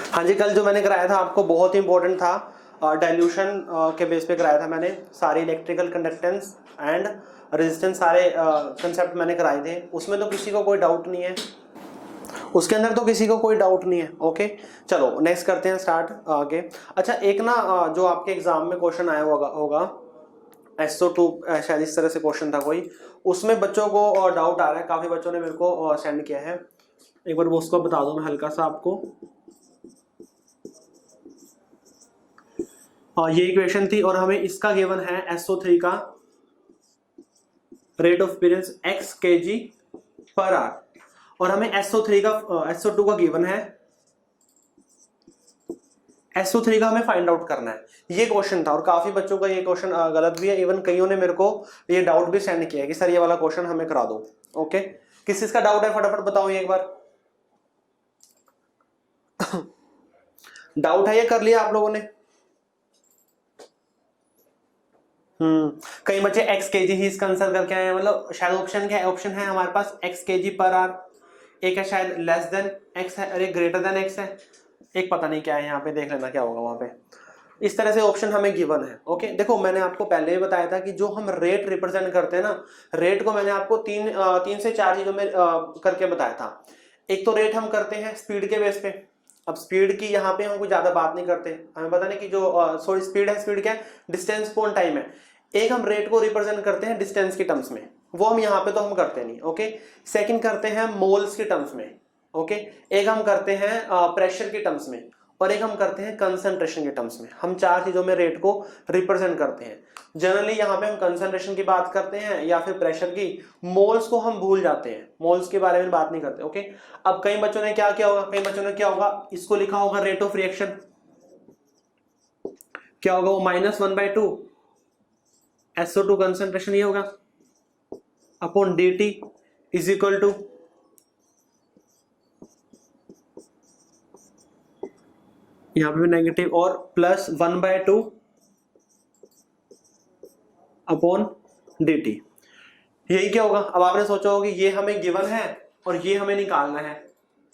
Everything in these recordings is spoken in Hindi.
हाँ जी, कल जो मैंने कराया था आपको बहुत ही इंपॉर्टेंट था, डाइल्यूशन के बेस पे कराया था मैंने। सारे इलेक्ट्रिकल कंडक्टेंस एंड रेजिस्टेंस सारे कंसेप्ट मैंने कराए थे। उसमें तो किसी को कोई डाउट नहीं है, उसके अंदर तो किसी को कोई डाउट नहीं है। ओके, चलो नेक्स्ट करते हैं स्टार्ट आगे। अच्छा, एक ना जो आपके एग्जाम में क्वेश्चन आया होगा SO2, शायद इस तरह से क्वेश्चन था कोई, उसमें बच्चों को डाउट आ रहा है, काफी बच्चों ने मेरे को सेंड किया है। एक बार वो उसको बता दूं मैं हल्का सा आपको। ये इक्वेशन थी और हमें इसका गिवन है SO3 का rate of appearance x kg पर आर, और हमें SO3 का SO2 का गिवन है, SO3 का हमें फाइंड आउट करना है। ये क्वेश्चन था और काफी बच्चों का ये क्वेश्चन गलत भी है। इवन कईयों ने मेरे को ये डाउट भी सेंड किया है कि सर ये वाला क्वेश्चन हमें करा दो। ओके, किस चीज का डाउट है फटाफट बताओ एक बार। डाउट है ये कर लिया आप लोगों ने? कई बच्चे x kg ही इसका आंसर करके आए हैं। मतलब शायद ऑप्शन क्या है, ऑप्शन है हमारे पास x kg पर आर, एक है शायद लेस देन x है, अरे ग्रेटर देन x है, एक पता नहीं क्या है, यहाँ पे देख लेना क्या होगा वहां पे। इस तरह से ऑप्शन हमें गिवन है। ओके, देखो मैंने आपको पहले ही बताया था कि जो हम रेट रिप्रेजेंट करते हैं ना, रेट को मैंने आपको तीन से चार चीजों में करके बताया था। एक तो रेट हम करते हैं स्पीड के बेस पे। अब स्पीड की यहाँ पे हम कुछ ज्यादा बात नहीं करते, हमें पता नहीं कि जो सॉरी स्पीड है, स्पीड क्या है, डिस्टेंस अपॉन टाइम है। एक हम रेट को रिप्रेजेंट करते हैं डिस्टेंस के टर्म्स में, वो हम यहाँ पे तो हम करते नहीं। ओके, सेकंड करते हैं मोल्स के टर्म्स में। ओके, एक हम करते हैं प्रेशर के टर्म्स में, और एक हम करते हैं कंसंट्रेशन के टर्म्स में। हम चार चीजों में रेट को रिप्रेजेंट करते हैं। जनरली यहाँ पे हम कंसंट्रेशन की बात करते हैं या फिर प्रेशर की। मोल्स को हम भूल जाते हैं, मोल्स के बारे में बात नहीं करते। ओके, अब कई बच्चों ने क्या किया होगा, कई बच्चों ने क्या होगा, इसको लिखा होगा रेट ऑफ रिएक्शन, क्या होगा वो -1/2 SO2 कंसंट्रेशन, ये होगा upon dt is equal to, यहां पे भी नेगेटिव, और +1/2 अपॉन dt। यही क्या होगा। अब आपने सोचा होगा कि ये हमें गिवन है और ये हमें निकालना है,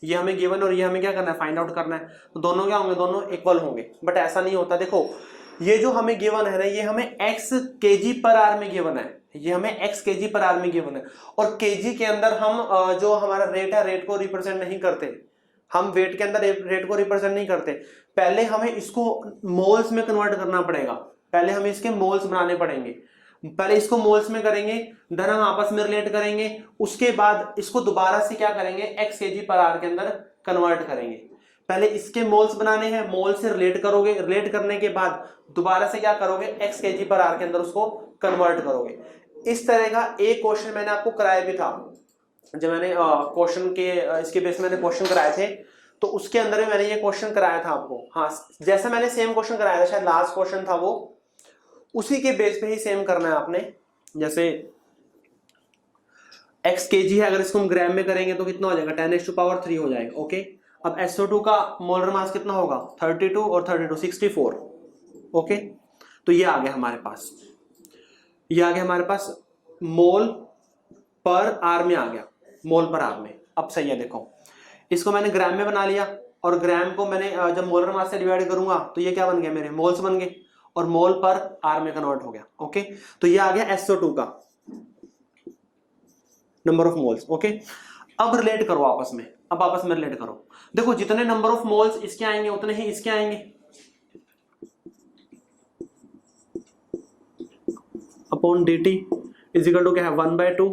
ये हमें गिवन और ये हमें क्या करना है, फाइंड आउट करना है। तो दोनों क्या होंगे, दोनों इक्वल होंगे। बट ऐसा नहीं होता। देखो ये जो हमें गिवन है ना, ये हमें x kg पर आर में गिवन है, ये हमें x kg पर आर में गिवन है। और kg के अंदर हम जो हमारा रेट है, रेट को रिप्रेजेंट नहीं करते। हम वेट के अंदर रेट को रिप्रेजेंट नहीं करते। पहले हमें इसको मोल्स में कन्वर्ट करना पड़ेगा, पहले हमें इसके मोल्स बनाने पड़ेंगे। पहले इसको मोल्स में करेंगे, देन हम आपस में रिलेट करेंगे, उसके बाद इसको दोबारा से क्या करेंगे, x kg पर आर के अंदर कन्वर्ट करेंगे। पहले इसके मोल्स बनाने हैं, मोल से रिलेट करोगे, रिलेट करने के बाद दोबारा से क्या करोगे, x kg पर आर के अंदर उसको कन्वर्ट करोगे। इस तरह का एक क्वेश्चन मैंने आपको कराया भी था, जब मैंने क्वेश्चन के इसके बेस में मैंने क्वेश्चन कराए थे, तो उसके अंदर में मैंने ये क्वेश्चन कराया था आपको। हाँ, जैसा मैंने सेम क्वेश्चन कराया था, शायद लास्ट क्वेश्चन था वो, उसी के बेस पे ही सेम करना है आपने। जैसे x kg है, अगर इसको हम ग्राम में करेंगे तो कितना हो जाएगा, 10⁻³ हो जाएगा। ओके, अब SO2 का मोलर मास कितना होगा, 32 और 32 64। ओके, तो ये आ गया हमारे पास, ये आ गया हमारे पास मोल पर आर में आ गया, मोल पर आर में। अब सही है, देखो इसको मैंने ग्राम में बना लिया, और ग्राम को मैंने जब मोलर मास से डिवाइड करूंगा तो ये क्या बन गया, मेरे मोल्स बन गए, और मोल पर आर में कन्वर्ट हो गया। ओके, तो ये आ गया SO2 का नंबर ऑफ मोल्स। ओके, अब रिलेट करो आपस में, अब आपस में रिलेट करो। देखो जितने नंबर ऑफ मोल्स इसके आएंगे उतने ही इसके आएंगे, upon dt is equal to क्या है, 1/2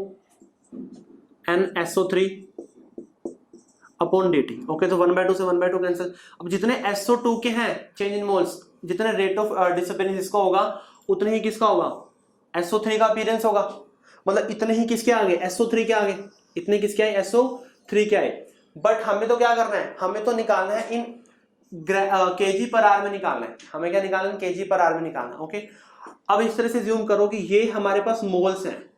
NSO3 अपॉन dt। ओके, तो 1/2 से 1/2 कैंसिल। अब जितने SO2 के हैं चेंज इन मोल्स, जितने रेट ऑफ डिसअपीयरेंस इसका होगा, उतने ही किसका होगा, SO3 का अपीयरेंस होगा। मतलब इतने ही किसके आगे, SO3 के आगे, इतने किसके आए, SO3 के आए। बट हमें तो क्या करना है, हमें तो निकालना है इन kg पर आर में निकालना है। हमें क्या निकालना है, kg पर आर में निकालना है। ओके, अब इस तरह से ज्यूम करो कि ये हमारे पास मोल्स हैं,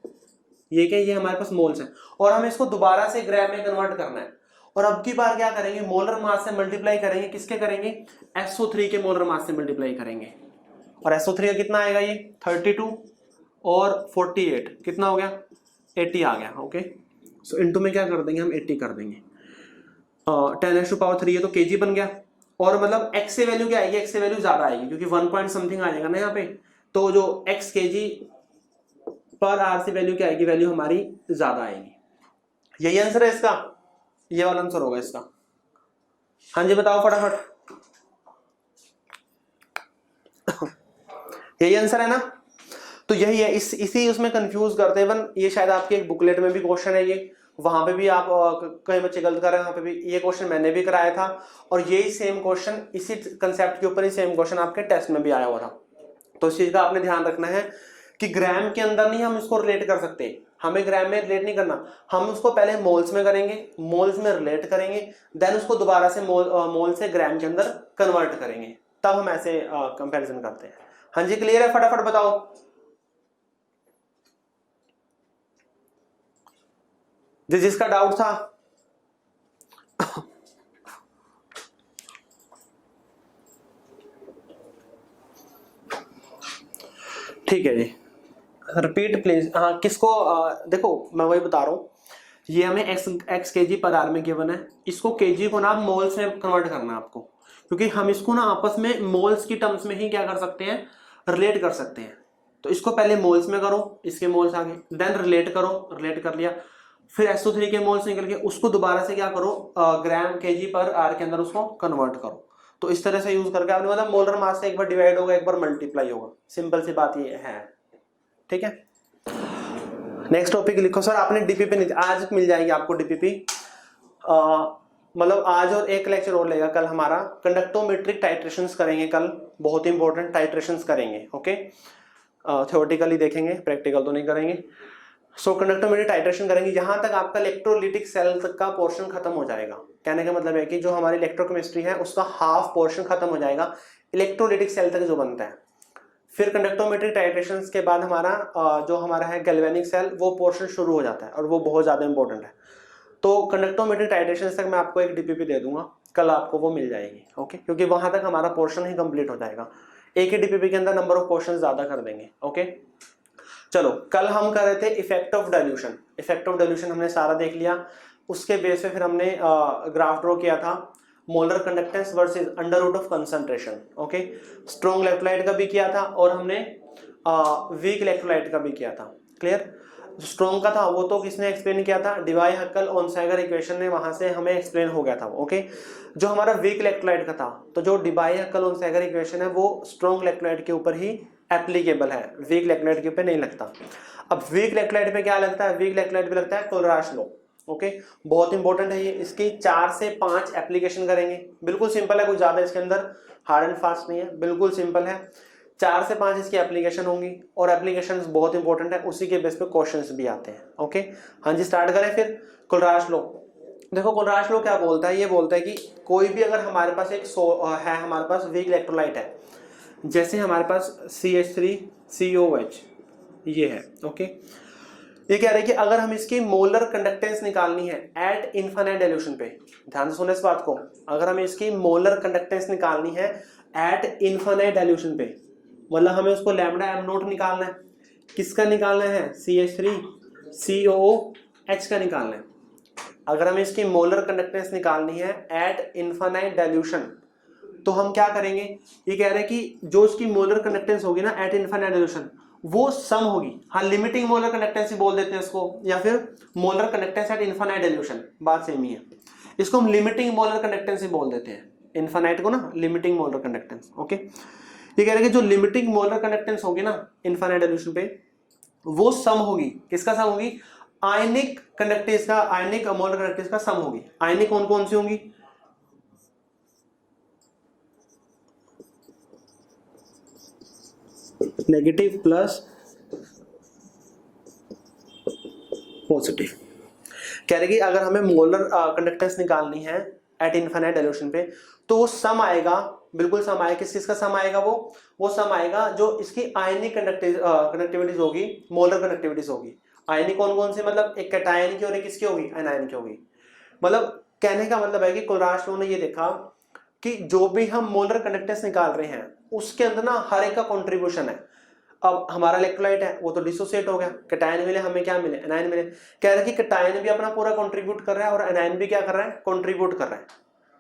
ये क्या, ये हमारे पास मोल्स हैं, और हमें इसको दोबारा से ग्राम में कन्वर्ट करना है। और अब की बार क्या करेंगे, मोलर मास से मल्टीप्लाई करेंगे, किसके करेंगे, SO3 के मोलर मास से मल्टीप्लाई करेंगे। और SO3 का कितना आएगा, ये 32 और 48 कितना हो गया, 80 आ गया। ओके, सो इनटू में क्या कर देंगे हम, 80 कर देंगे। 10⁻³ है तो kg बन गया, और मतलब x से वैल्यू क्या आएगी, x से वैल्यू ज्यादा आएगी क्योंकि 1 पॉइंट समथिंग आ जाएगा ना यहाँ पे, तो जो x kg पर आर से वैल्यू क्या आएगी, वैल्यू हमारी ज्यादा आएगी। यही आंसर है इसका, ये वाला आंसर होगा इसका। हाँ जी बताओ फटाफट। यही आंसर है ना, तो यही है। इसी उसमें कंफ्यूज करते हैं वन, ये शायद आपके एक बुकलेट में भी क्वेश्चन है ये, वहां पे भी आप कई बच्चे गलत कर रहे हैं, वहां पे भी ये क्वेश्चन मैंने भी कराया था, और यही सेम क्वेश्चन इसी कंसेप्ट के ऊपर ही सेम क्वेश्चन आपके टेस्ट में भी आया हुआ था। तो इस चीज का आपने ध्यान रखना है कि ग्राम के अंदर नहीं हम इसको रिलेट कर सकते, हमें ग्राम में रिलेट नहीं करना, हम उसको पहले मोल्स में करेंगे, मोल्स में रिलेट करेंगे, देन उसको दोबारा से मोल से ग्राम के अंदर कन्वर्ट करेंगे, तब हम ऐसे कंपैरिजन करते हैं। हाँ जी क्लियर है, फटाफट बताओ। जिसका डाउट था ठीक है जी, रिपीट प्लीज। हाँ किसको देखो मैं वही बता रहा हूँ, ये हमें एक्स केजी पर आर में गिवन है, इसको केजी को ना आप मोल्स में कन्वर्ट करना है आपको, क्योंकि हम इसको ना आपस में मोल्स की टर्म्स में ही क्या कर सकते हैं, रिलेट कर सकते हैं। तो इसको पहले मोल्स में करो, इसके मोल्स आगे, देन रिलेट करो, रिलेट कर लिया, फिर SO3 के मोल्स निकल के उसको दोबारा से क्या करो, ग्राम केजी पर आर के अंदर उसको कन्वर्ट करो। तो इस तरह से यूज करके आपने मतलब मोलर मास से एक बार डिवाइड होगा, एक बार मल्टीप्लाई होगा, सिंपल सी बात ये है। ठीक है, नेक्स्ट टॉपिक लिखो सर। आपने डीपीपी नहीं, आज मिल जाएगी आपको डीपीपी, मतलब आज और एक लेक्चर और लेगा कल हमारा, कंडक्टोमेट्रिक टाइट्रेशंस करेंगे कल, बहुत इंपॉर्टेंट टाइट्रेशंस करेंगे। ओके, थ्योरेटिकली देखेंगे, प्रैक्टिकल तो नहीं करेंगे। सो कंडक्टोमेट्रिक टाइट्रेशन करेंगे, यहां तक आपका इलेक्ट्रोलिटिक सेल तक का पोर्शन खत्म हो जाएगा। कहने का मतलब है कि जो हमारी इलेक्ट्रोकेमिस्ट्री है उसका हाफ पोर्शन खत्म हो जाएगा इलेक्ट्रोलिटिक सेल तक जो बनता है। फिर कंडक्टोमेट्रिक टाइट्रेशंस के बाद हमारा जो हमारा है गैल्वेनिक सेल, वो पोर्शन शुरू हो जाता है और वो बहुत ज्यादा इंपॉर्टेंट है। तो कंडक्टोमेट्रिक टाइट्रेशंस तक मैं आपको एक डीपीपी दे दूंगा, कल आपको वो मिल जाएगी। ओके, क्योंकि वहां तक हमारा पोर्शन ही कंप्लीट हो जाएगा, एक ही डीपीपी के अंदर नंबर ऑफ क्वेश्चन ज्यादा कर देंगे। ओके चलो, कल हम कर रहे थे effect of dilution. Effect of dilution हमने सारा देख लिया, उसके बेस पे फिर हमने ग्राफ ड्रॉ किया था, molar conductance versus under root of concentration. Okay, strong electrolyte का भी किया था और हमने वीक इलेक्ट्रोलाइट का भी किया था। क्लियर, स्ट्रॉन्ग का था वो तो किसने एक्सप्लेन किया था, डिवाई हक्कल ओनसागर इक्वेशन ने, वहां से हमें एक्सप्लेन हो गया था। ओके, जो हमारा वीक इलेक्ट्रोलाइट का था, तो जो डिवाई हक्कल ओनसागर इक्वेशन है वो स्ट्रॉन्ग इलेक्ट्रोलाइट के ऊपर ही एप्लीकेबल है, वीक इलेक्ट्रोलाइट के ऊपर नहीं लगता। अब वीक इलेक्ट्रोलाइट पे क्या लगता है, वीक इलेक्ट्रोलाइट पे लगता है कोलराश लॉ। ओके, बहुत इंपॉर्टेंट है ये, इसकी 4 से 5 एप्लीकेशन करेंगे, बिल्कुल सिंपल है, कुछ ज्यादा इसके अंदर हार्ड एंड फास्ट नहीं है, बिल्कुल सिंपल है। 4 से 5 इसकी एप्लीकेशन होंगी और एप्लीकेशंस बहुत इंपॉर्टेंट है, उसी के बेस पे क्वेश्चंस भी आते हैं। ओके हाँ जी, स्टार्ट करें फिर। कोलराश लॉ, देखो कोलराश लॉ क्या बोलता है, ये बोलता है कि कोई भी अगर हमारे पास एक है, हमारे पास वीक इलेक्ट्रोलाइट है, जैसे हमारे पास CH3COH ये है। ओके, ये कह रहे हैं कि अगर हम इसकी मोलर कंडक्टेंस निकालनी है एट इनफाइनाइट डाइल्यूशन पे, ध्यान से सुने इस बात को, अगर हमें इसकी मोलर कंडक्टेंस निकालनी है एट इनफाइनाइट डाइल्यूशन पे, मतलब हमें उसको लैम्डा m नोट निकालना है, किसका निकालना है, CH3COOH का निकालना है। अगर हमें इसकी मोलर कंडक्टेंस निकालनी है एट इनफाइनाइट डाइल्यूशन, तो हम क्या करेंगे, ये कह रहे हैं कि जो इसकी मोलर कंडक्टेंस होगी ना एट इनफाइनाइट डाइल्यूशन, वो सम होगी। हाँ, लिमिटिंग मोलर कंडक्टेंस बोल देते हैं इसको, या फिर molar conductance at infinite dilution, बात सेम ही है। इसको हम लिमिटिंग मोलर कंडक्टेंस ही बोल देते हैं, इनफाइनाइट को ना लिमिटिंग मोलर कंडक्टेंस। ओके, ये कह रहे हैं कि जो लिमिटिंग मोलर कंडक्टेंस होगी ना इनफाइनाइट डाइल्यूशन पे, वो सम होगी, किसका सम होगी, आयनिक कंडक्टेंस का, आयनिक मोलर कंडक्टेंस का सम होगी। आयनिक कौन कौन सी होंगी, नेगेटिव प्लस पॉजिटिव। कह रहे कि अगर हमें मोलर कंडक्टेंस निकालनी है एट इनफाइनाइट डाइल्यूशन पे, तो वो सम आएगा, बिल्कुल सम आएगा, किस का सम आएगा, वो सम आएगा जो इसकी आयनिक कंडक्टिविटीज होगी, मोलर कंडक्टिविटीज होगी। आयनिक कौन कौन सी, मतलब एक कैटायन की और एक किसकी होगी, एनायन की होगी। मतलब कहने का मतलब है कि कोलराश लॉ ने ये देखा कि जो भी हम मोलर कंडक्टेंस निकाल रहे हैं उसके अंदर ना हर एक का कॉन्ट्रीब्यूशन है। अब हमारा इलेक्ट्रोलाइट है वो तो डिसोसिएट हो गया, कैटायन मिले, हमें क्या मिले, एनायन मिले। कह रहे हैं कि कैटायन भी अपना पूरा कंट्रीब्यूट कर रहा है और एनायन भी क्या कर रहा है, कंट्रीब्यूट कर रहा है।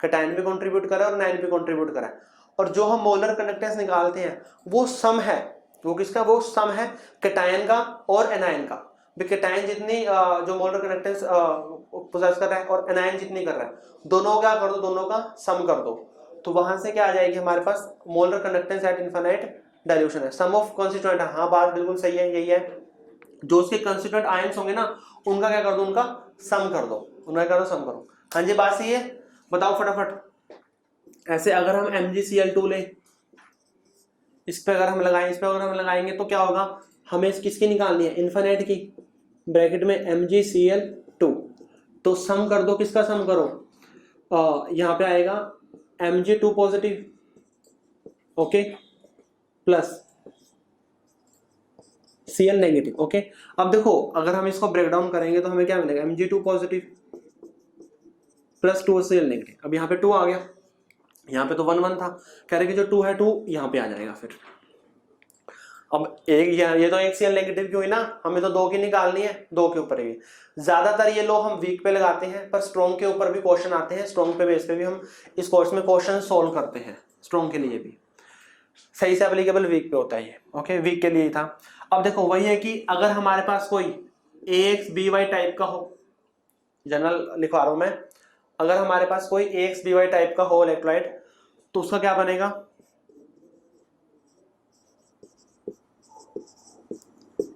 कैटायन भी कंट्रीब्यूट करा और एनायन भी कंट्रीब्यूट करा। और जो हम मोलर कंडक्टेंस निकालते हैं वो सम है, वो किसका, वो सम है कैटायन का और एनायन का। कैटायन जितनी जो मोलर कंडक्टेंस पोजेस कर रहा है और एनायन जितनी कर रहा है, दोनों का कर दो, दोनों का सम कर दो, तो वहां से क्या आ जाएगी हमारे पास, molar conductance at infinite dilution है। सम ऑफ कॉन्स्टिट्यूएंट, हाँ बात बिल्कुल सही है, यही है। जो उसके कंस्टिट्यूएंट आयंस होंगे ना, उनका क्या कर दो, उनका सम कर दो, उनका कर दो सम करो। हाँ जी बात सही है, बताओ फटाफट। ऐसे अगर हम MgCl2 ले, इस पे अगर हम लगाएं, इस पे अगर हम लगाएंगे तो क्या होगा, हमें किसकी निकालनी है, इनफाइनाइट की, ब्रैकेट में MgCl2, तो सम कर दो, किसका सम करो, यहां पे आएगा Mg2 positive, okay, plus Cl negative, okay. अब देखो अगर हम इसको ब्रेक डाउन करेंगे तो हमें क्या मिलेगा, Mg2 positive plus 2Cl negative. अब यहाँ पे 2 आ गया, यहाँ पे तो 1 1 था, कह रहे कि जो 2 है 2 यहाँ पे आ जाएगा फिर। अब एक ये तो एक Cl नेगेटिव की हुई ना, हमें तो 2 की निकालनी है, 2 के ऊपर भी। ज्यादातर ये लो हम वीक पे लगाते हैं, पर स्ट्रॉन्ग के ऊपर भी क्वेश्चन आते हैं, स्ट्रॉन्ग पे बेस पे भी हम इस कोर्स में क्वेश्चन सोल्व करते हैं, स्ट्रॉन्ग के लिए भी सही से एप्लीकेबल वीक पे होता है ये, ओके, वीक के लिए ही था। अब देखो वही है कि अगर हमारे पास कोई AXBY टाइप का हो, जनरल लिखवा रहा हूं मैं, अगर हमारे पास कोई AXBY टाइप का हो इलेक्ट्रोलाइट, तो उसका क्या बनेगा,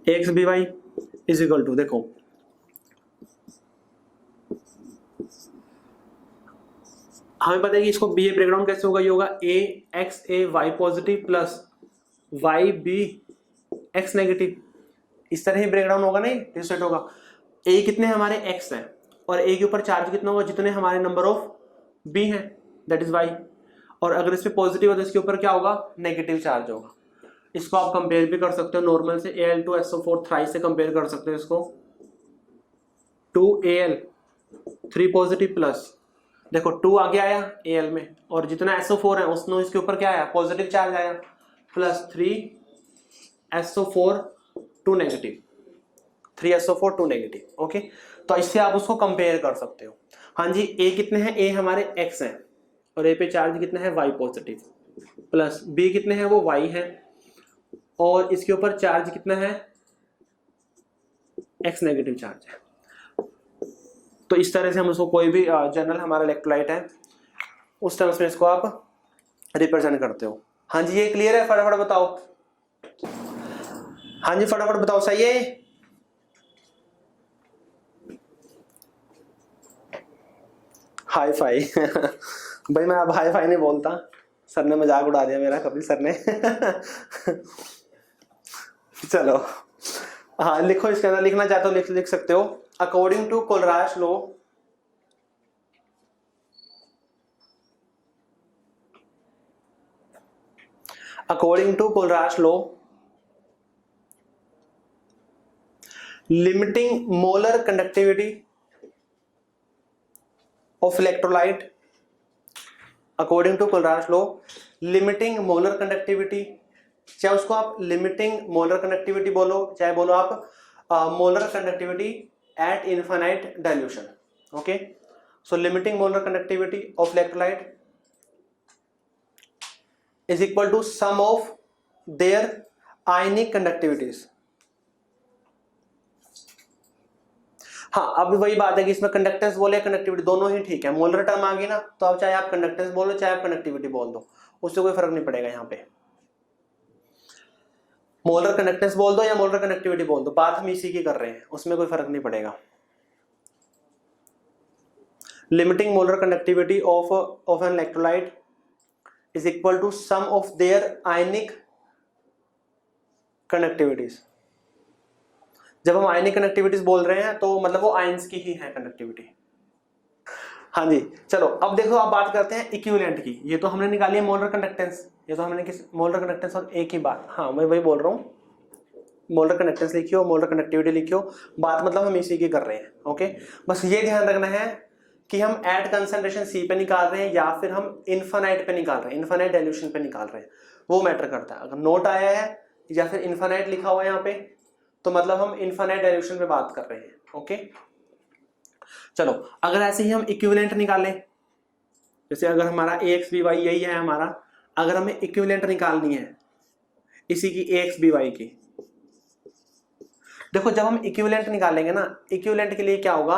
AXBY इज इक्वल टू, देखो हमें पता है कि इसको BA ब्रेकडाउन कैसे होगा, ये होगा AXAY positive plus YBX negative, इस तरह ही ब्रेकडाउन होगा, नहीं रिसेट होगा। A कितने हमारे X हैं और A के ऊपर चार्ज कितना होगा, जितने हमारे नंबर ऑफ B हैं, दैट इज Y। और अगर इस पे पॉजिटिव है तो इसके ऊपर क्या होगा, नेगेटिव चार्ज होगा। इसको आप कंपेयर भी कर सकते हो नॉर्मल से, Al2SO4 थ्राइस से कंपेयर कर सकते हो इसको, 2Al 3 पॉजिटिव प्लस, देखो 2 आगे आया Al में, और जितना SO4 है उसमें इसके ऊपर क्या आया, पॉजिटिव चार्ज आया, plus 3SO4 2 negative, 3SO4 2 negative, okay. तो इससे आप उसको कंपेयर कर सकते हो। हाँ जी, A कितने हैं, A हमारे X हैं और A पे चार्ज कितना है, Y पॉजिटिव, प्लस B कितने हैं, वो Y है और इसके ऊपर चार्ज कितना है, X नेगेटिव चार्ज है। तो इस तरह से हम उसको, कोई भी जनरल हमारा इलेक्ट्रोलाइट है उस टर्म्स में इसको आप रिप्रेजेंट करते हो। हाँ जी ये क्लियर है, फटाफट बताओ। हाँ जी फटाफट बताओ, सही है। हाई फाई भाई मैं अब हाई फाई नहीं बोलता, सर ने मजाक उड़ा दिया मेरा, कपिल सर ने चलो हाँ लिखो, इसके अंदर लिखना चाहते हो लिख सकते हो। According to Kohlrausch law, according to Kohlraasch law, limiting molar conductivity of electrolyte, according to Kohlraasch law, limiting molar conductivity, चाहे उसको आप limiting molar conductivity बोलो, चाहे बोलो आप molar conductivity at infinite dilution, okay, so limiting molar conductivity of electrolyte is equal to sum of their ionic conductivities। हाँ अब वही बात है कि इसमें कंडक्टेंस बोले कनेक्टिविटी दोनों ही ठीक है, मोलर टर्म आ गई ना, तो अब चाहे आप कंडक्टेंस बोलो चाहे आप कनेक्टिविटी बोल दो, उससे कोई फर्क नहीं पड़ेगा। यहाँ पे मोलर कंडक्टेंस बोल दो या मोलर कनेक्टिविटी बोल दो, बात हम इसी की कर रहे हैं, उसमें कोई फर्क नहीं पड़ेगा। Limiting molar conductivity of an electrolyte is equal to sum of their ionic conductivities। जब हम आयनिक कनेक्टिविटीज बोल रहे हैं तो मतलब वो आयंस की ही है कनेक्टिविटी। हाँ जी चलो अब देखो, आप बात करते हैं इक्विवेलेंट की। ये तो हमने निकाली है मोलर कंडक्टेंस, ये तो हमने किस मोलर कंडक्टेंस और एक ही बात, हाँ मैं वही बोल रहा हूँ, मोलर कंडक्टेंस लिखियो, मोलर कनेक्टिविटी लिखियो, बात मतलब हम इसी की कर रहे हैं, ओके। बस ये ध्यान रखना है कि हम एट कंसंट्रेशन C पे निकाल रहे हैं या फिर हम इनफाइनाइट पे निकाल रहे हैं, इनफाइनाइट डाइल्यूशन पे निकाल रहे हैं, वो मैटर करता है। अगर नोट आया है या फिर इनफाइनाइट लिखा हुआ है यहाँ पे, तो मतलब हम इनफाइनाइट डाइल्यूशन पे बात कर रहे हैं, ओके। चलो अगर ऐसे ही हम इक्विवेलेंट निकालें, जैसे अगर हमारा ए एक्स बी वाई यही है हमारा, अगर हमें इक्विवेलेंट निकालनी है इसी की ए एक्स बी वाई की, देखो जब हम इक्विवेलेंट निकालेंगे ना, इक्विवेलेंट के लिए क्या होगा,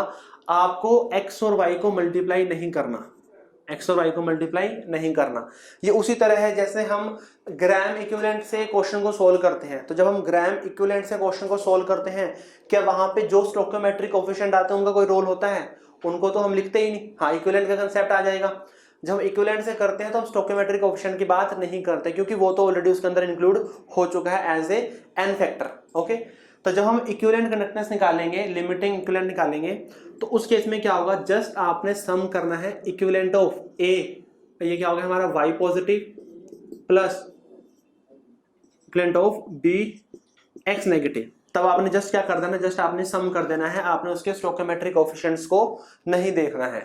आपको एक्स और वाई को मल्टीप्लाई नहीं करना, एक्स और वाई को मल्टीप्लाई नहीं करना। ये उसी तरह है जैसे हम ग्राम इक्विवेलेंट से क्वेश्चन को सोल्व करते हैं, तो जब हम ग्राम इक्विवेलेंट से क्वेश्चन को सोल्व करते हैं, क्या वहां पे जो स्टोइकोमेट्रिक कोएफिशिएंट आते हैं उनका कोई रोल होता है? उनको तो हम लिखते ही नहीं। हाँ, इक्विवेलेंट का कंसेप्ट आ जाएगा। जब हम इक्विवेलेंट से करते हैं तो हम स्टोइकोमेट्रिक कोएफिशिएंट की बात नहीं करते, क्योंकि वो तो ऑलरेडी उसके अंदर इंक्लूड हो चुका है as a n factor. Okay, तो जब हम इक्विवेलेंट कंडक्टेंस निकालेंगे, लिमिटिंग इक्विवेलेंट निकालेंगे, तो उस केस में क्या होगा, जस्ट आपने सम करना है इक्विवेलेंट ऑफ ए, ये क्या होगा हमारा Y positive plus equivalent of B X negative. तब आपने जस्ट क्या कर देना, जस्ट आपने सम कर देना है, आपने उसके स्टोइकोमेट्रिक कोएफिशिएंट्स को नहीं देखना है,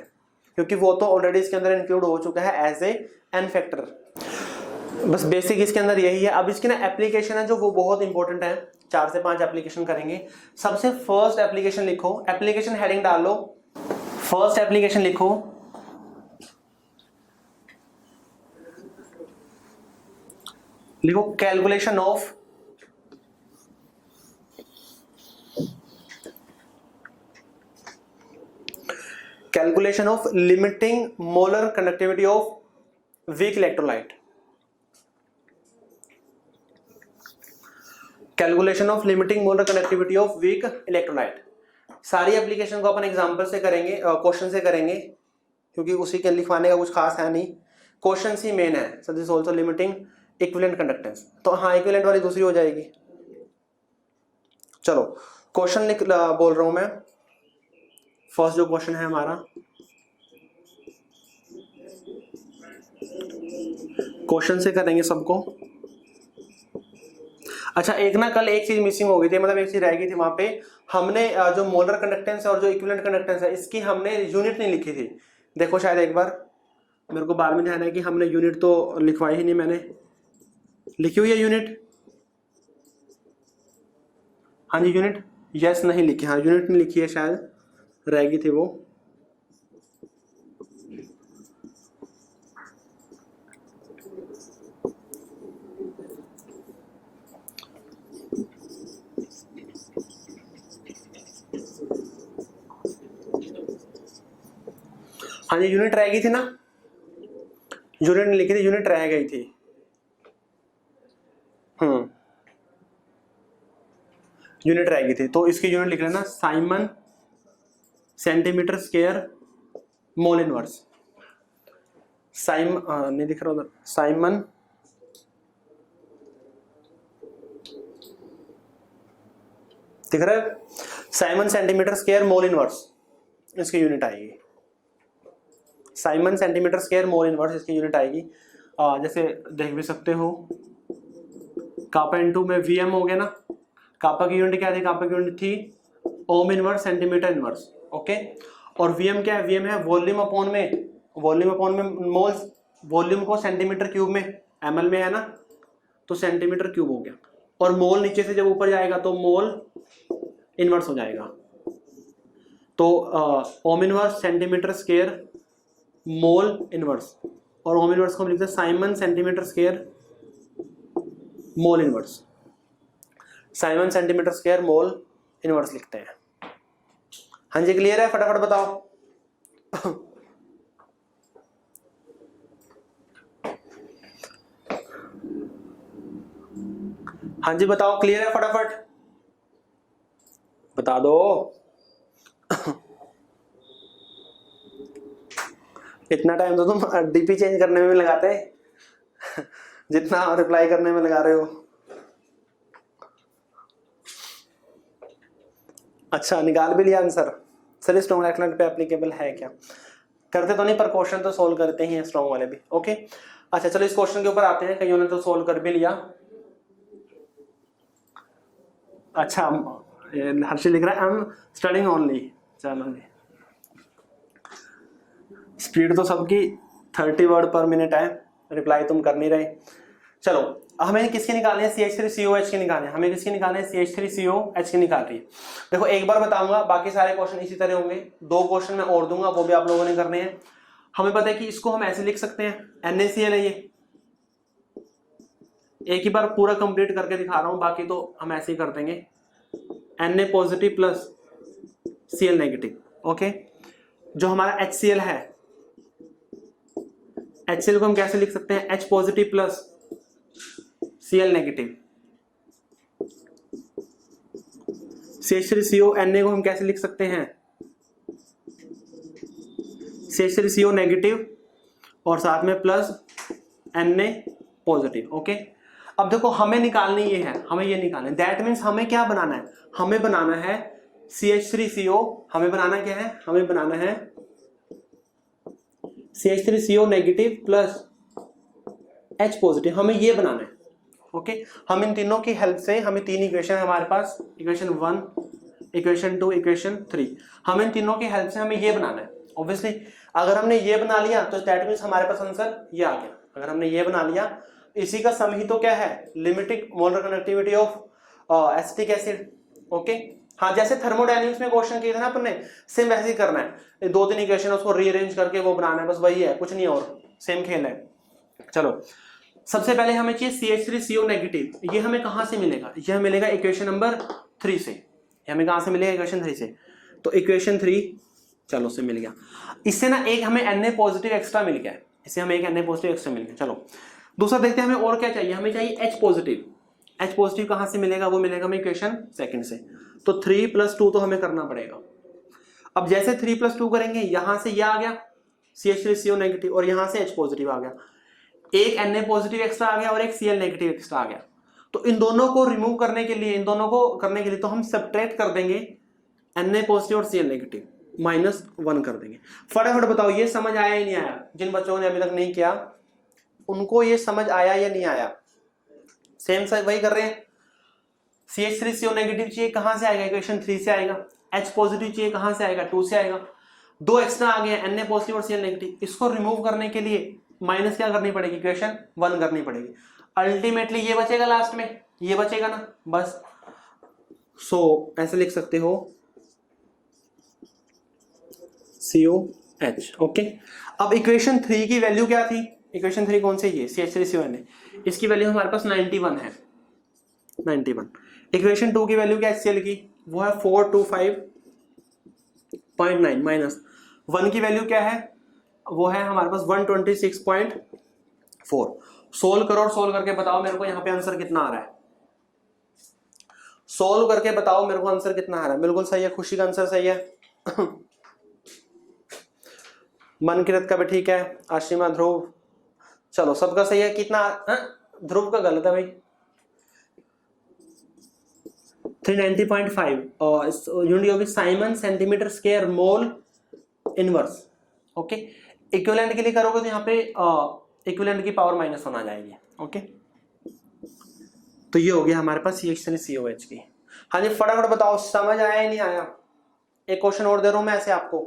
क्योंकि वो तो ऑलरेडी इसके अंदर इंक्लूड हो चुका है एज ए एन फैक्टर। बस बेसिक इसके अंदर यही है। अब इसकी ना एप्लीकेशन है जो वो बहुत इंपॉर्टेंट है, 4 से 5 एप्लीकेशन करेंगे। सबसे फर्स्ट एप्लीकेशन लिखो, एप्लीकेशन हेडिंग डाल लो, फर्स्ट एप्लीकेशन लिखो, लिखो calculation of limiting molar conductivity of weak electrolyte. Calculation of limiting molar conductivity of weak electrolyte. सारी एप्लीकेशन को अपन एग्जांपल से करेंगे, क्वेश्चन से करेंगे, क्योंकि उसी के लिखवाने का कुछ खास है नहीं, क्वेश्चन ही मेन है। So this also limiting equivalent conductance, तो हाँ इक्विवेलेंट वाली दूसरी हो जाएगी। चलो क्वेश्चन लिख बोल रहा हूं मैं। फर्स्ट जो क्वेश्चन है हमारा, क्वेश्चन से करेंगे सबको। अच्छा, एक ना कल एक चीज मिसिंग हो गई थी, मतलब एक चीज रह गई थी वहां पे, हमने जो मोलर कंडक्टेंस है और जो इक्विवेलेंट कंडक्टेंस है इसकी हमने यूनिट नहीं लिखी थी। देखो शायद एक बार, मेरे को बाद में ध्यान है कि हमने यूनिट तो लिखवाई ही नहीं, मैंने लिखी हुई है यूनिट। हाँ जी यूनिट, यस नहीं लिखी, हाँ यूनिट नहीं लिखी है, शायद रह गई थी वो। हाँ जी यूनिट रह गई थी ना, यूनिट नहीं लिखी थी, यूनिट रह गई थी। यूनिट रह गई थी, तो इसकी यूनिट लिख लेना, Simon centimetre square mole inverse. नहीं दिख रहा उधर, साइमन दिख रहा है, Simon centimetre square mole inverse, इसकी यूनिट आएगी। Simon centimetre square mole inverse, इसकी यूनिट आएगी। जैसे देख भी सकते हो, कापा इनटू में वीएम हो गया ना, कापा की यूनिट क्या थी, कापा की यूनिट थी ohm inverse centimetre inverse. Okay, और वीएम क्या है, वीएम है वॉल्यूम अपॉन में मोल्स, वॉल्यूम को सेंटीमीटर क्यूब में, एमएल में है ना, तो सेंटीमीटर क्यूब हो गया, और मोल नीचे से जब ऊपर जाएगा तो मोल इनवर्स हो जाएगा। तो ohm inverse centimetre square mole inverse, और ओम इनवर्स को हम लिखते हैं Simon centimetre square mole inverse, Simon centimetre square mole inverse लिखते हैं। हाँ जी क्लियर है, फटाफट बताओ। हाँ जी बताओ, क्लियर है, फटाफट बता दो। इतना टाइम तो तुम डीपी चेंज करने में लगाते जितना रिप्लाई करने में लगा रहे हो। अच्छा निकाल भी लिया आंसर। सर स्ट्रॉन्ग इलेक्ट्रोलाइट पे एप्लीकेबल है क्या? करते तो नहीं, पर क्वेश्चन तो सोल्व करते ही हैं स्ट्रॉन्ग वाले भी। ओके अच्छा चलो इस क्वेश्चन के ऊपर आते हैं, कईयों ने तो सोल्व कर भी लिया। अच्छा हर्षित लिख रहा है आई एम स्टडिंग ओनली। चलो स्पीड तो सबकी 30 वर्ड पर मिनट है, रिप्लाई तुम कर नहीं रहे। चलो हमें किसके निकालने हैं, CH3COH के निकालने हैं। हमें किसके निकालने हैं, CH3COH के निकाल रही है। देखो एक बार बताऊंगा, बाकी सारे क्वेश्चन इसी तरह होंगे। 2 क्वेश्चन मैं और दूंगा, वो भी आप लोगों ने करने हैं। हमें पता है कि इसको हम ऐसे लिख सकते हैं, NaCl है ये। एक ही बार पूरा कंप्लीट करके दिखा रहा हूं, बाकी तो हम ऐसे ही कर देंगे, Na positive plus Cl negative. Okay, जो हमारा HCl है, HCl को हम कैसे लिख सकते हैं, H positive plus Cl negative. CH3CO Na को हम कैसे लिख सकते हैं, CH3CO नेगेटिव और साथ में प्लस Na पॉजिटिव। ओके, अब देखो हमें निकालनी ये है, हमें ये निकालना है, दैट मीन्स हमें क्या बनाना है, हमें बनाना है CH3CO, हमें बनाना क्या है, हमें बनाना है CH3CO negative plus H positive, हमें ये बनाना है। ओके, हम इन तीनों की हेल्प से, हमें तीन इक्वेशन है हमारे पास, इक्वेशन 1, इक्वेशन 2, इक्वेशन 3, हम इन तीनों की हेल्प से हमें ये बनाना है। ऑब्वियसली अगर हमने ये बना लिया तो दैट मीन्स हमारे पास आंसर ये आ गया। अगर हमने ये बना लिया, इसी का सम ही तो क्या है, limiting molar conductivity of acetic acid. Okay, हाँ, जैसे थर्मोडायनेमिक्स में क्वेश्चन किए थे ना अपन ने, सेम वैसे ही करना है, 2-3 इक्वेशन उसको रीअरेंज करके वो बनाना है, बस वही है, कुछ नहीं और, सेम खेल है। चलो, सबसे पहले हमें चाहिए CH3CO नेगेटिव, ये हमें कहां से मिलेगा, यह मिलेगा इक्वेशन नंबर 3 से। हमें कहां से मिलेगा, इक्वेशन 3 से। तो इक्वेशन 3 चलो से मिल गया, इससे ना एक हमें Na पॉजिटिव एक्स्ट्रा मिल गया, इससे हमें एक Na पॉजिटिव एक्स्ट्रा मिल गया। चलो दूसरा देखते हैं, हमें और क्या चाहिए, हमें चाहिए H पॉजिटिव। H पॉजिटिव कहां से मिलेगा, वो मिलेगा हमें इक्वेशन 2 से। तो 3 + 2 तो हमें करना पड़ेगा। अब जैसे 3 + 2 करेंगे, यहां से यह आ गया CH3CO नेगेटिव और यहां से H पॉजिटिव आ गया, एक Na पॉजिटिव एक्स्ट्रा आ गया और एक Cl नेगेटिव एक्स्ट्रा आ गया। तो इन दोनों को रिमूव करने के लिए, इन दोनों को करने के लिए तो हम सब्ट्रैक्ट कर देंगे Na पॉजिटिव और Cl नेगेटिव, -1 कर देंगे। फटाफट बताओ ये समझ आया या नहीं आया, जिन बच्चों ने अभी तक नहीं किया उनको ये समझ आया या नहीं आया। सेम वही कर रहे हैं, CH3CO नेगेटिव चाहिए, कहां से आएगा, इक्वेशन 3 से आएगा। H पॉजिटिव चाहिए, कहां से आएगा, 2 से आएगा। दो एक्स्ट्रा आ गए, Na पॉजिटिव और Cl नेगेटिव, इसको रिमूव करने के लिए माइनस क्या करनी पड़ेगी, इक्वेशन 1 करनी पड़ेगी। अल्टीमेटली ये बचेगा लास्ट में, ये बचेगा ना, बस। सो ऐसे लिख सकते हो COH। ओके, अब इक्वेशन 3 की वैल्यू क्या थी, इक्वेशन 3 कौन सी है, CH3CO Na, इसकी वैल्यू हमारे पास 91 है, 91। इक्वेशन 2 की वैल्यू क्या है HCl की, वो है 425.9 माइनस 1 की वैल्यू क्या है, वो है हमारे पास 126.4। सोल्व करो और सोल्व करके बताओ मेरे को यहाँ पे आंसर कितना आ रहा है, सोल्व करके बताओ मेरे को आंसर कितना आ रहा है। बिल्कुल सही है, खुशी का आंसर सही है। मनकिरत का भी ठीक है, आशिमा, ध्रुव, चलो सबका सही है। कितना, ध्रुव का गलत है भाई, 390.5 यूनिट होगी Simon centimetre square mole inverse. Okay, equivalent के लिए करोगे तो यहाँ पे इक्विवेलेंट की पावर -1 आ जाएगी। ओके, तो ये हो गया हमारे पास CH3COH की। हाँ जी, फटाफट बताओ समझ आया या नहीं आया। एक क्वेश्चन और दे रहा हूं मैं ऐसे आपको।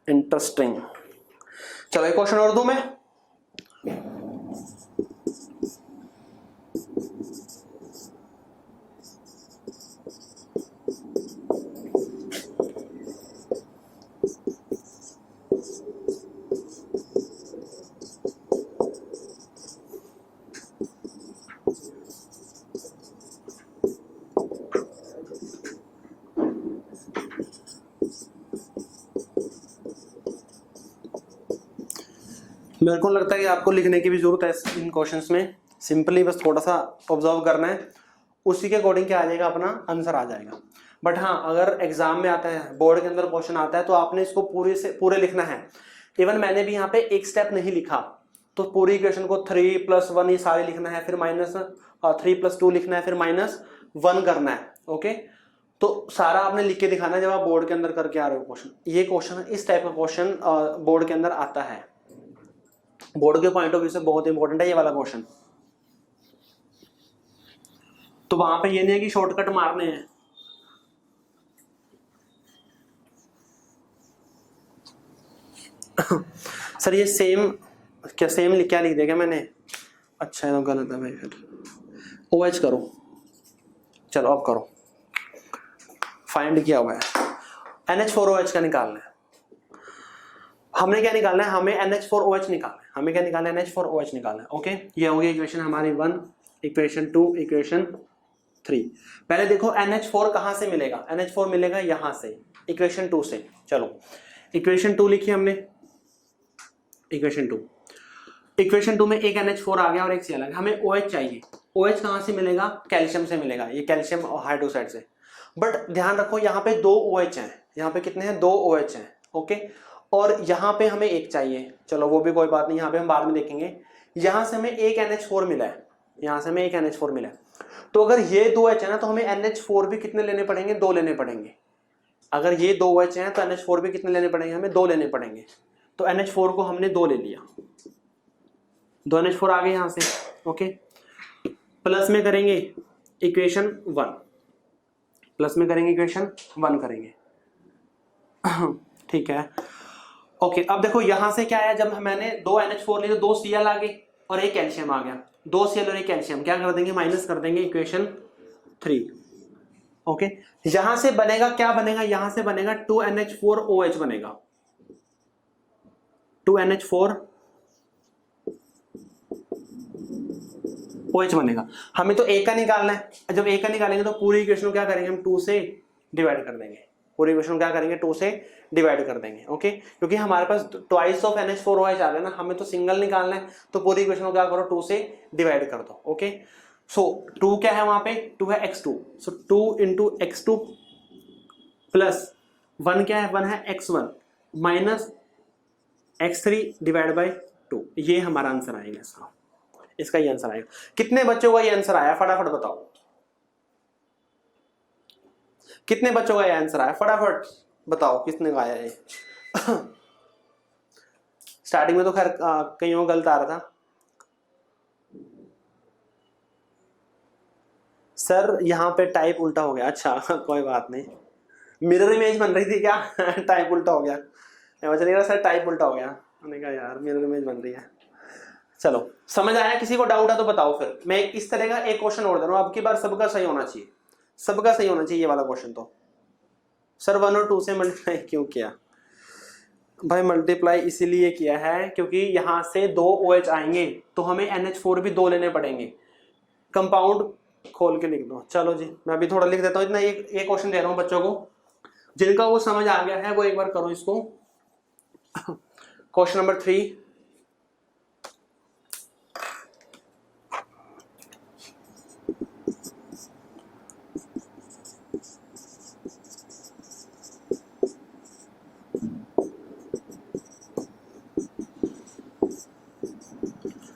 इंटरेस्टिंग, चलो एक क्वेश्चन और दूं मैं। मेरे को लगता है कि आपको लिखने की भी जरूरत है इन क्वेश्चंस में, सिंपली बस थोड़ा सा ऑब्जर्व करना है, उसी के अकॉर्डिंग क्या आ जाएगा, अपना आंसर आ जाएगा। बट हाँ, अगर एग्जाम में आता है, बोर्ड के अंदर क्वेश्चन आता है, तो आपने इसको पूरे लिखना है। इवन मैंने भी यहाँ पे एक स्टेप नहीं लिखा, तो पूरी इक्वेशन को 3 + 1 ये सारे लिखना है, फिर -3 + 2 लिखना है, फिर -1 करना है। ओके, तो सारा आपने लिख के दिखाना है जब आप बोर्ड के अंदर करके आ रहे हो क्वेश्चन। ये क्वेश्चन, इस टाइप का क्वेश्चन बोर्ड के अंदर आता है, बोर्ड के पॉइंट ऑफ व्यू से बहुत इंपॉर्टेंट है ये वाला क्वेश्चन। तो वहां पे ये नहीं है कि शॉर्टकट मारने हैं। सर ये सेम क्या, सेम क्या लिख देगा मैंने, अच्छा है तो गलत है भाई, फिर OH करो। चलो अब करो, फाइंड किया हुआ है। NH4OH का निकालना है। हमने क्या निकालना है, हमें NH4OH निकालना है, हमें क्या निकालना है, NH4OH निकालना है। ओके, ये हो गई इक्वेशन हमारी 1, इक्वेशन 2, इक्वेशन 3। पहले देखो NH4 कहां से मिलेगा, NH4 मिलेगा यहां से, इक्वेशन 2 से। चलो इक्वेशन 2 लिखी हमने, इक्वेशन 2, इक्वेशन 2 में एक NH4 आ गया और एक Cl आ गया। हमें OH चाहिए। OH कहां से मिलेगा, कैल्शियम से मिलेगा, ये कैल्शियम हाइड्रोक्साइड से। बट ध्यान रखो यहाँ पे 2 OH हैं, यहाँ पे कितने हैं, 2 OH हैं। ओके, और यहाँ पे हमें एक चाहिए, चलो वो भी कोई बात नहीं, यहाँ पे हम बाद में देखेंगे। यहाँ से हमें एक NH4 मिला है, यहाँ से हमें एक NH4 मिला है। तो अगर ये 2 OH है ना, तो हमें NH4 भी कितने लेने पड़ेंगे, 2 लेने पड़ेंगे। अगर ये 2 OH हैं तो NH4 भी कितने लेने पड़ेंगे, हमें 2 लेने पड़ेंगे। तो NH4 को हमने 2 ले लिया, 2 NH4 आ गए यहाँ से। ओके, प्लस में करेंगे इक्वेशन 1, प्लस में करेंगे इक्वेशन 1 करेंगे। ठीक है। ओके, अब देखो यहां से क्या आया, जब मैंने 2 NH4 लिए तो 2 Cl आ गए और एक कैल्शियम आ गया। 2 Cl और एक कैल्शियम क्या कर देंगे, माइनस कर देंगे इक्वेशन 3। ओके, यहां से बनेगा क्या बनेगा, यहां से बनेगा 2 NH4OH बनेगा, 2 NH4OH बनेगा। हमें तो एक का निकालना है, जब एक का निकालेंगे तो पूरी इक्वेशन को क्या करेंगे, हम 2 से डिवाइड कर देंगे, पूरी इक्वेशन क्या करेंगे, 2 से डिवाइड कर देंगे। ओके, क्योंकि हमारे पास ट्वाइस ऑफ NH4OH आ गया ना, हमें तो सिंगल निकालना है, तो पूरी इक्वेशन को क्या करो, 2 से डिवाइड कर दो। ओके, सो 2 क्या है वहां पे, 2 है x2, सो 2 इंटू x2 प्लस 1 क्या है, 1 है x1 minus x3 divide by 2। ये हमारा आंसर आएगा, इसका ये आंसर आएगा। कितने बच्चों का ये आंसर आया, फटाफट बताओ, कितने बच्चों का ये आंसर आया, फटाफट बताओ किसने का आया ये। स्टार्टिंग में तो खैर कईयों गलत आ रहा था। सर यहाँ पे टाइप उल्टा हो गया, अच्छा कोई बात नहीं, मिरर इमेज बन रही थी क्या, टाइप उल्टा हो गया, मुझे नहीं लगा सर टाइप उल्टा हो गया, मैंने कहा यार मिरर इमेज बन रही है। चलो समझ आया, किसी को डाउट है तो बताओ। फिर मैं इस तरह का एक क्वेश्चन और दे रहा हूँ, अब की बार सबका सही होना चाहिए, सबका सही होना चाहिए ये वाला क्वेश्चन। तो सर 1 और 2 से मल्टीप्लाई क्यों किया, भाई मल्टीप्लाई इसीलिए किया है क्योंकि यहां से 2 OH आएंगे तो हमें NH4 भी 2 लेने पड़ेंगे। कंपाउंड खोल के लिख दो, चलो जी मैं अभी थोड़ा लिख देता हूँ, इतना एक क्वेश्चन दे रहा हूँ बच्चों को, जिनका वो समझ आ गया है वो एक बार करो इसको। क्वेश्चन नंबर 3,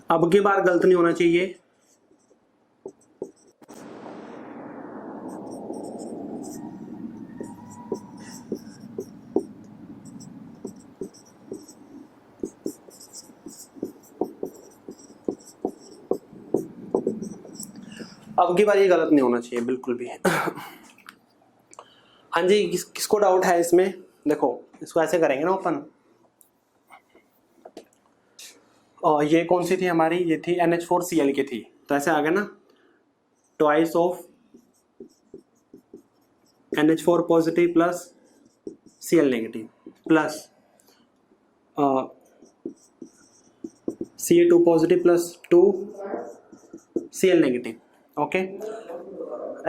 अब की बार गलत नहीं होना चाहिए। अब की बार ये गलत नहीं होना चाहिए बिल्कुल भी। हाँ जी, किसको डाउट है इसमें, देखो इसको ऐसे करेंगे ना ओपन, और ये कौन सी थी हमारी, ये थी NH4Cl की थी, तो ऐसे आ गया ना, twice of NH4 positive plus Cl negative plus Ca2 positive plus 2 Cl negative. Okay,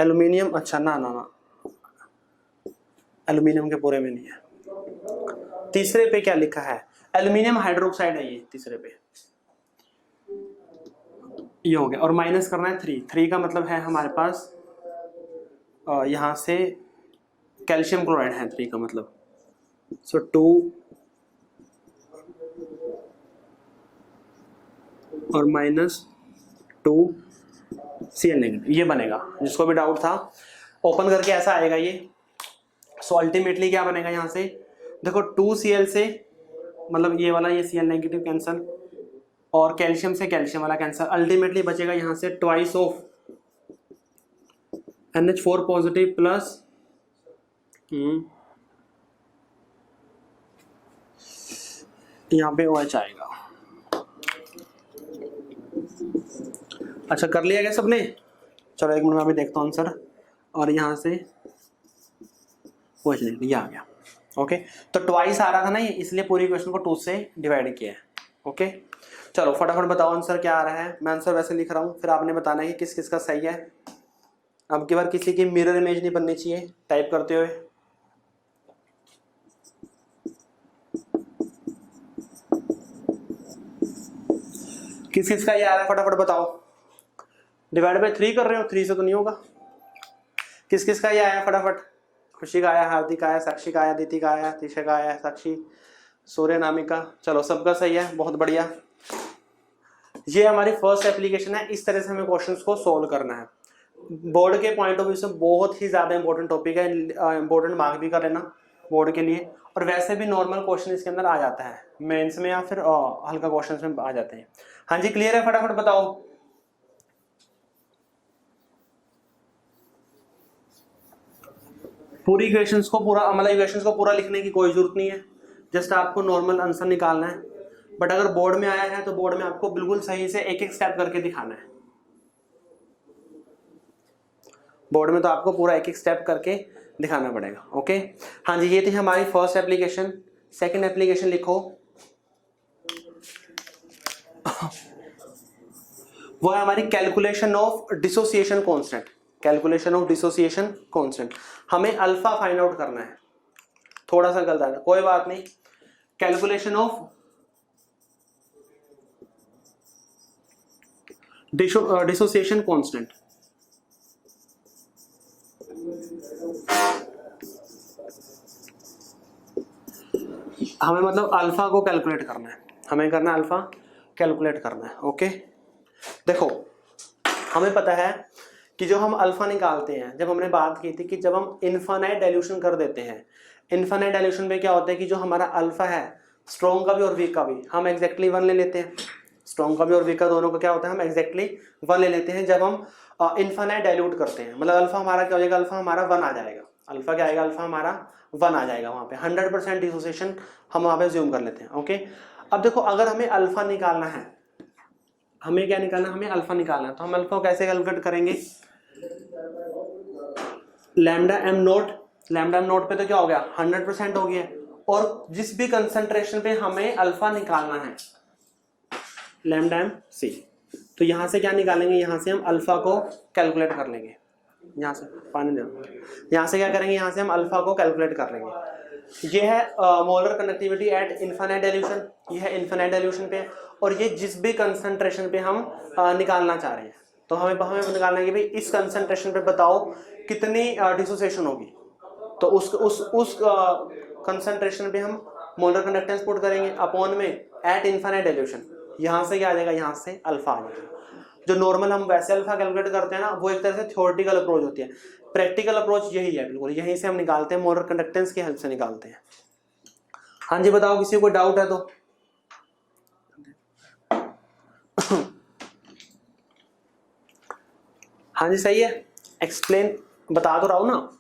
aluminium, अच्छा ना ना ना, एल्यूमिनियम के पूरे में नहीं है। तीसरे पे क्या लिखा है, एल्यूमिनियम हाइड्रोक्साइड है ये तीसरे पे, ये हो गया, और माइनस करना है 3 का मतलब है हमारे पास यहां से कैल्शियम क्लोराइड है 3 का मतलब, सो 2 और माइनस 2 Cl नेगेटिव, ये बनेगा। जिसको भी डाउट था ओपन करके ऐसा आएगा ये। सो अल्टीमेटली क्या बनेगा यहाँ से, देखो 2Cl से मतलब ये वाला, ये Cl नेगेटिव कैंसिल, और कैल्शियम से कैल्शियम वाला कैंसिल, अल्टीमेटली बचेगा यहाँ से twice of NH4 positive plus यहाँ पे OH आएगा। अच्छा कर लिया क्या सबने, चलो एक मिनट में अभी देखता हूँ आंसर, और यहाँ से OH नहीं, ये आ गया। ओके तो ट्वाइस आ रहा था ना ये, इसलिए पूरी क्वेश्चन को 2 से डिवाइड किया है। ओके चलो फटाफट बताओ आंसर क्या आ रहा है। मैं आंसर वैसे लिख रहा हूँ, फिर आपने बताना है कि किस किस का सही है। अब की बार किसी की मिरर इमेज नहीं बननी चाहिए टाइप करते हुए। किस किस का ये आ रहा है फटाफट बताओ। डिवाइड बाय 3 कर रहे हो, 3 से तो नहीं होगा। किस किस का ये आया फटाफट। खुशी का आया, हार्दिक आया, साक्षी का आया, दीति का आया, तीशा का आया, साक्षी, सूर्य, नामिका। चलो सबका सही है, बहुत बढ़िया। ये हमारी फर्स्ट एप्लीकेशन है, इस तरह से हमें क्वेश्चंस को सोल्व करना है। बोर्ड के पॉइंट ऑफ व्यू से बहुत ही ज्यादा इंपॉर्टेंट टॉपिक है, इंपॉर्टेंट मार्क भी कर लेना बोर्ड के लिए। और वैसे भी नॉर्मल क्वेश्चन इसके अंदर आ जाता है मेंस में या फिर हल्का क्वेश्चन में आ जाते हैं। हाँ जी क्लियर है, फटाफट बताओ। पूरी इक्वेशंस को पूरा मतलब इक्वेशंस को पूरा लिखने की कोई जरूरत नहीं है, जस्ट आपको नॉर्मल आंसर निकालना है। बट अगर बोर्ड में आया है तो बोर्ड में आपको बिल्कुल सही से एक एक स्टेप करके दिखाना है। बोर्ड में तो आपको पूरा एक एक स्टेप करके दिखाना पड़ेगा। ओके हाँ जी ये थी हमारी फर्स्ट एप्लीकेशन। सेकंड एप्लीकेशन लिखो वो है हमारी calculation of dissociation constant. Calculation of dissociation constant, हमें अल्फा फाइंड आउट करना है। थोड़ा सा गलत है, कोई बात नहीं। कैलकुलेशन ऑफ डिसोसिएशन कांस्टेंट, हमें मतलब अल्फा को कैलकुलेट करना है, हमें करना है अल्फा कैलकुलेट करना है। ओके देखो हमें पता है कि जो हम अल्फा निकालते हैं, जब हमने बात की थी कि जब हम इनफाइनाइट डाइल्यूशन कर देते हैं, इनफाइनाइट डाइल्यूशन में क्या होता है कि जो हमारा अल्फा है स्ट्रॉन्ग का भी और वीक का भी हम एग्जैक्टली 1 ले लेते हैं। स्ट्रॉन्ग का भी और वीक का दोनों का क्या होता है, हम एग्जैक्टली 1 ले लेते हैं जब हम इनफाइनाइट डाइल्यूट करते हैं। मतलब अल्फा हमारा क्या हो जाएगा, अल्फा हमारा 1 आ जाएगा। अल्फा क्या आएगा, अल्फा हमारा 1 आ जाएगा। वहां पे 100% डिसोसिएशन हम वहां पे ज्यूम कर लेते हैं। ओके अब देखो अगर हमें अल्फा निकालना है, हमें क्या निकालना है, हमें अल्फा निकालना है, तो हम अल्फा को कैसे कैलकुलेट करेंगे। Lambda M naught, lambda M naught पे तो क्या हो गया 100% हो गया। और जिस भी कंसंट्रेशन पे हमें अल्फा निकालना है लैम्डा एम सी, तो यहां से क्या निकालेंगे, यहां से हम अल्फा को कैलकुलेट कर लेंगे। यहां से पानी दे, यहां से क्या करेंगे, यहां से हम अल्फा को कैलकुलेट कर लेंगे। ये है molar conductivity eight infinite dilution, ये है इनफाइनाइट डाइल्यूशन पे। और ये जिस भी कंसंट्रेशन पे हम निकालना चाह रहे हैं, तो हमें निकालना है कि भाई इस कंसंट्रेशन पे बताओ कितनी डिसोसिएशन होगी। तो उस कंसंट्रेशन पे हम मोलर कंडक्टेंस पुट करेंगे अपॉन में एट इनफाइनाइट डाइल्यूशन। यहां से क्या आ जाएगा, यहां से अल्फा आ जाएगा। जो नॉर्मल हम वैसे अल्फा कैलकुलेट करते हैं ना, वो एक तरह से थ्योरेटिकल अप्रोच होती है। प्रैक्टिकल अप्रोच यही है, बिल्कुल यहीं से हम निकालते हैं, मोलर कंडक्टेंस की हेल्प से निकालते हैं। हाँ जी बताओ, किसी को डाउट है तो। हाँ जी सही है, एक्सप्लेन बता तो रहा हूं ना।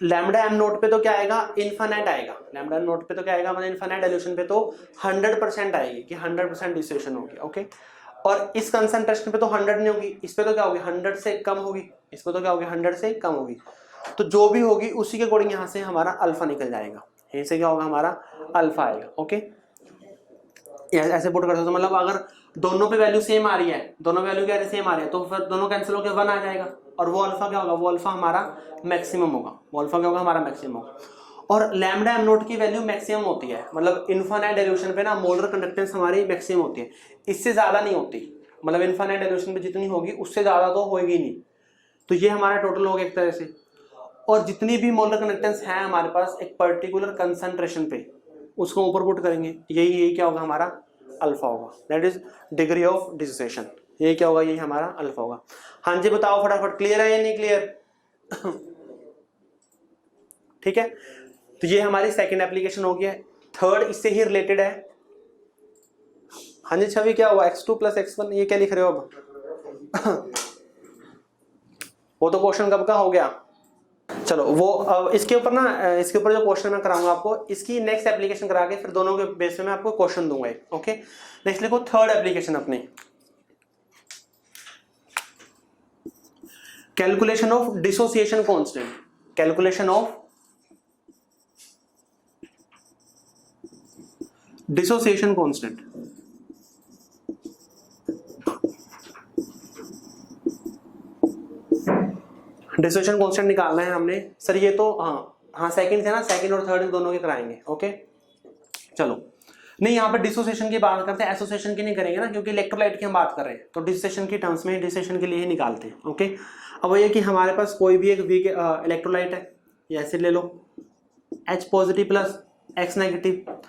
लैम्डा एम नोट पे तो क्या आएगा, इनफाइनाइट आएगा। लैम्डा एम नोट पे तो क्या आएगा, मतलब इनफाइनाइट डाइल्यूशन पे तो 100% आएगी कि 100% डिसोसिएशन होगी। ओके और इस कंसंट्रेशन पे तो 100 नहीं होगी, इस पे तो क्या होगी 100 से कम होगी, इस पे तो क्या होगी 100 से कम होगी। तो जो भी होगी उसी के अकॉर्डिंग यहाँ से हमारा अल्फा निकल जाएगा। यहीं से क्या होगा, हमारा अल्फा आएगा। ओके ऐसे पुट कर सकते हो, मतलब अगर दोनों पे वैल्यू सेम आ रही है, दोनों वैल्यू क्या सेम आ रही है, तो फिर दोनों कैंसिल होकर 1 आ जाएगा। और वो अल्फा क्या होगा, वो अल्फा हमारा मैक्सिमम होगा, वो अल्फा क्या होगा हमारा मैक्सिमम होगा। और लैम्डा एम नोट की वैल्यू मैक्सिमम होती है, मतलब इनफाइनाइट डाइल्यूशन पे ना मोलर कंडक्टेंस हमारी मैक्सिमम होती है, इससे ज्यादा नहीं होती। मतलब इनफाइनाइट डाइल्यूशन पे जितनी होगी उससे ज्यादा तो होगी नहीं। तो ये हमारा टोटल होगा एक तरह से। और जितनी भी मोलर कंडक्टेंस है हमारे पास एक पर्टिकुलर कंसंट्रेशन पे, उसको ऊपर पुट करेंगे, यही क्या होगा हमारा अल्फा होगा, that is degree of dissociation. ये क्या होगा, यही हमारा अल्फा होगा। हाँ जी बताओ फटाफट, क्लियर है या नहीं क्लियर। ठीक है तो ये हमारी सेकंड एप्लीकेशन हो गया। थर्ड इससे ही रिलेटेड है। हाँ जी छवि क्या हुआ, x2 + x1 ये क्या लिख रहे हो अब। वो तो क्वेश्चन कब का हो गया। चलो वो अब इसके ऊपर ना, इसके ऊपर जो क्वेश्चन मैं कराऊंगा आपको, इसकी नेक्स्ट एप्लीकेशन करा के फिर दोनों के बेस पे मैं आपको क्वेश्चन दूंगा। ओके नेक्स्ट लिखो थर्ड एप्लीकेशन अपनी, calculation of dissociation constant. Calculation of dissociation constant, dissociation constant निकालना है हमने सर। ये तो हाँ सेकंड थे ना, सेकंड और थर्ड दोनों के कराएंगे। ओके चलो, नहीं यहाँ पे डिसोसिएशन की बात करते हैं, एसोसिएशन की नहीं करेंगे ना, क्योंकि इलेक्ट्रोलाइट की हम बात कर रहे हैं, तो डिसोसिएशन की टर्म्स में डिसोसिएशन के लिए ही निकालते हैं। ओके अब वो ये कि हमारे पास कोई भी एक वीक इलेक्ट्रोलाइट है, ये एसिड ले लो, H positive plus X negative,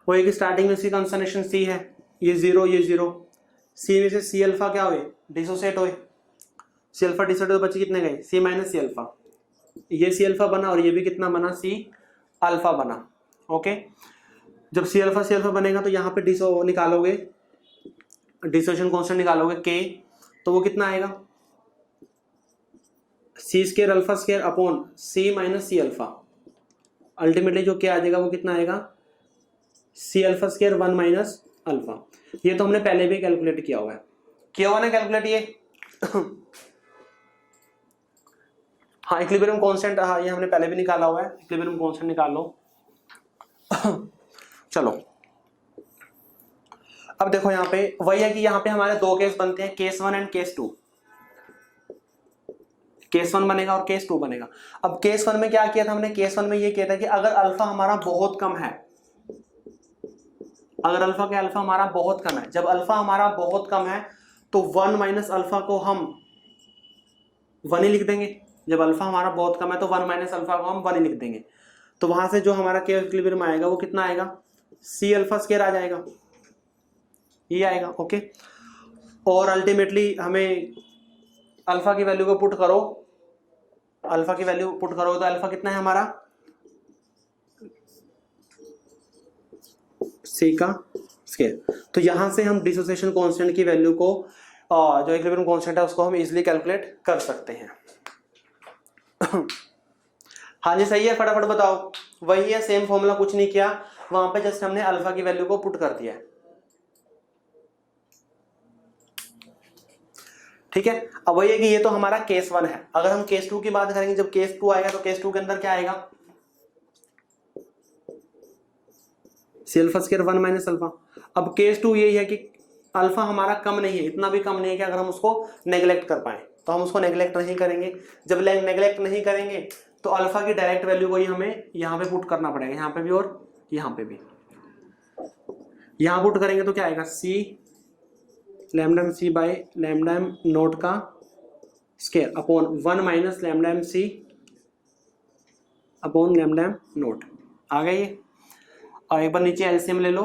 वो एक स्टार्टिंग में इसकी कंसंट्रेशन C है, ये जीरो ये जीरो, C में से C अल्फा क्या हुए, डिसोसिएट हुए, C अल्फा डिसोसिएट तो बचे कितने गए, C माइनस C अल्फा, ये C अल्फा बना और ये भी कितना बना, C अल्फा बना। ओके जब C अल्फा बनेगा तो यहाँ पे डिसो निकालोगे, डिसोसिएशन कांस्टेंट निकालोगे K, तो वो कितना आएगा, C square alpha square upon C minus C alpha, ultimately जो क्या आ जाएगा वो कितना आएगा, C alpha square 1 minus alpha. ये तो हमने पहले भी कैलकुलेट किया हुआ है, किया हुआ ना कैलकुलेट ये हाँ इक्विलिब्रियम कांस्टेंट, हाँ ये हमने पहले भी निकाला हुआ है, इक्विलिब्रियम कांस्टेंट निकाल लो चलो अब देखो यहाँ पे वही है कि यहाँ पे हमारे दो केस बनते हैं, केस 1 एंड केस 2, केस 1 बनेगा और केस 2 बनेगा। अब केस 1 में क्या किया था हमने, केस 1 में ये किया था कि अगर अल्फा हमारा बहुत कम है, अगर अल्फा के अल्फा हमारा बहुत कम है, जब अल्फा हमारा बहुत कम है तो 1 माइनस अल्फा को हम 1 ही लिख देंगे, जब अल्फा हमारा बहुत कम है तो 1 माइनस अल्फा को हम 1 ही लिख देंगे, तो वहां से जो हमारा के इक्विलिब्रियम आएगा वो कितना आएगा, C अल्फा स्क्वायर आ जाएगा, ये आएगा। ओके और अल्टीमेटली हमें अल्फा की वैल्यू को पुट करो, अल्फा की वैल्यू पुट करो तो अल्फा कितना है हमारा, C का स्क्वायर, तो यहां से हम डिसोसिएशन कांस्टेंट की वैल्यू को जो इक्विलिब्रियम कांस्टेंट है उसको हम इजीली कैलकुलेट कर सकते हैं हाँ जी सही है, फटाफट बताओ, वही है सेम फॉर्मूला, कुछ नहीं किया, वहां पे जस्ट हमने अल्फा की वैल्यू को पुट कर दिया है। ठीक है अब वही है कि ये तो हमारा केस 1 है, अगर हम केस 2 की बात करेंगे, जब केस 2 आएगा तो केस 2 के अंदर क्या आएगा, C alpha square 1 minus alpha. अब केस 2 यही है कि अल्फा हमारा कम नहीं है, इतना भी कम नहीं है कि अगर हम उसको नेग्लेक्ट कर पाए, तो हम उसको नेग्लेक्ट नहीं करेंगे, जब नेग्लेक्ट नहीं करेंगे तो अल्फा की डायरेक्ट वैल्यू को ही हमें यहाँ पे पुट करना पड़ेगा, यहाँ पे भी और यहाँ पे भी, यहाँ पुट करेंगे तो क्या आएगा, C lambda M C by lambda M naught का square upon 1 minus lambda M C upon lambda M naught, आ गया ये। और एक बार नीचे एलसीएम ले लो,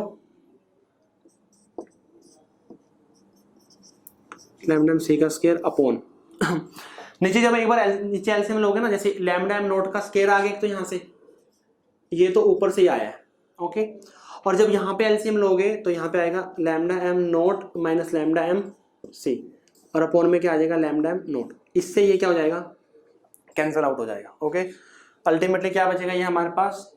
लैम्डा एम C का स्क्वायर अपॉन नीचे जब एक बार नीचे एलसीएम लोगे ना, जैसे लैम्डा एम नोट का स्क्वायर आ गया तो यहाँ से ये तो ऊपर से ही आया है। ओके और जब यहाँ पे एलसीएम लोगे तो यहाँ पे आएगा lambda M naught minus lambda M C और अपॉन में क्या आ जाएगा, लैम्डा एम नोट, इससे ये क्या हो जाएगा, कैंसिल आउट हो जाएगा। ओके अल्टीमेटली क्या बचेगा, ये हमारे पास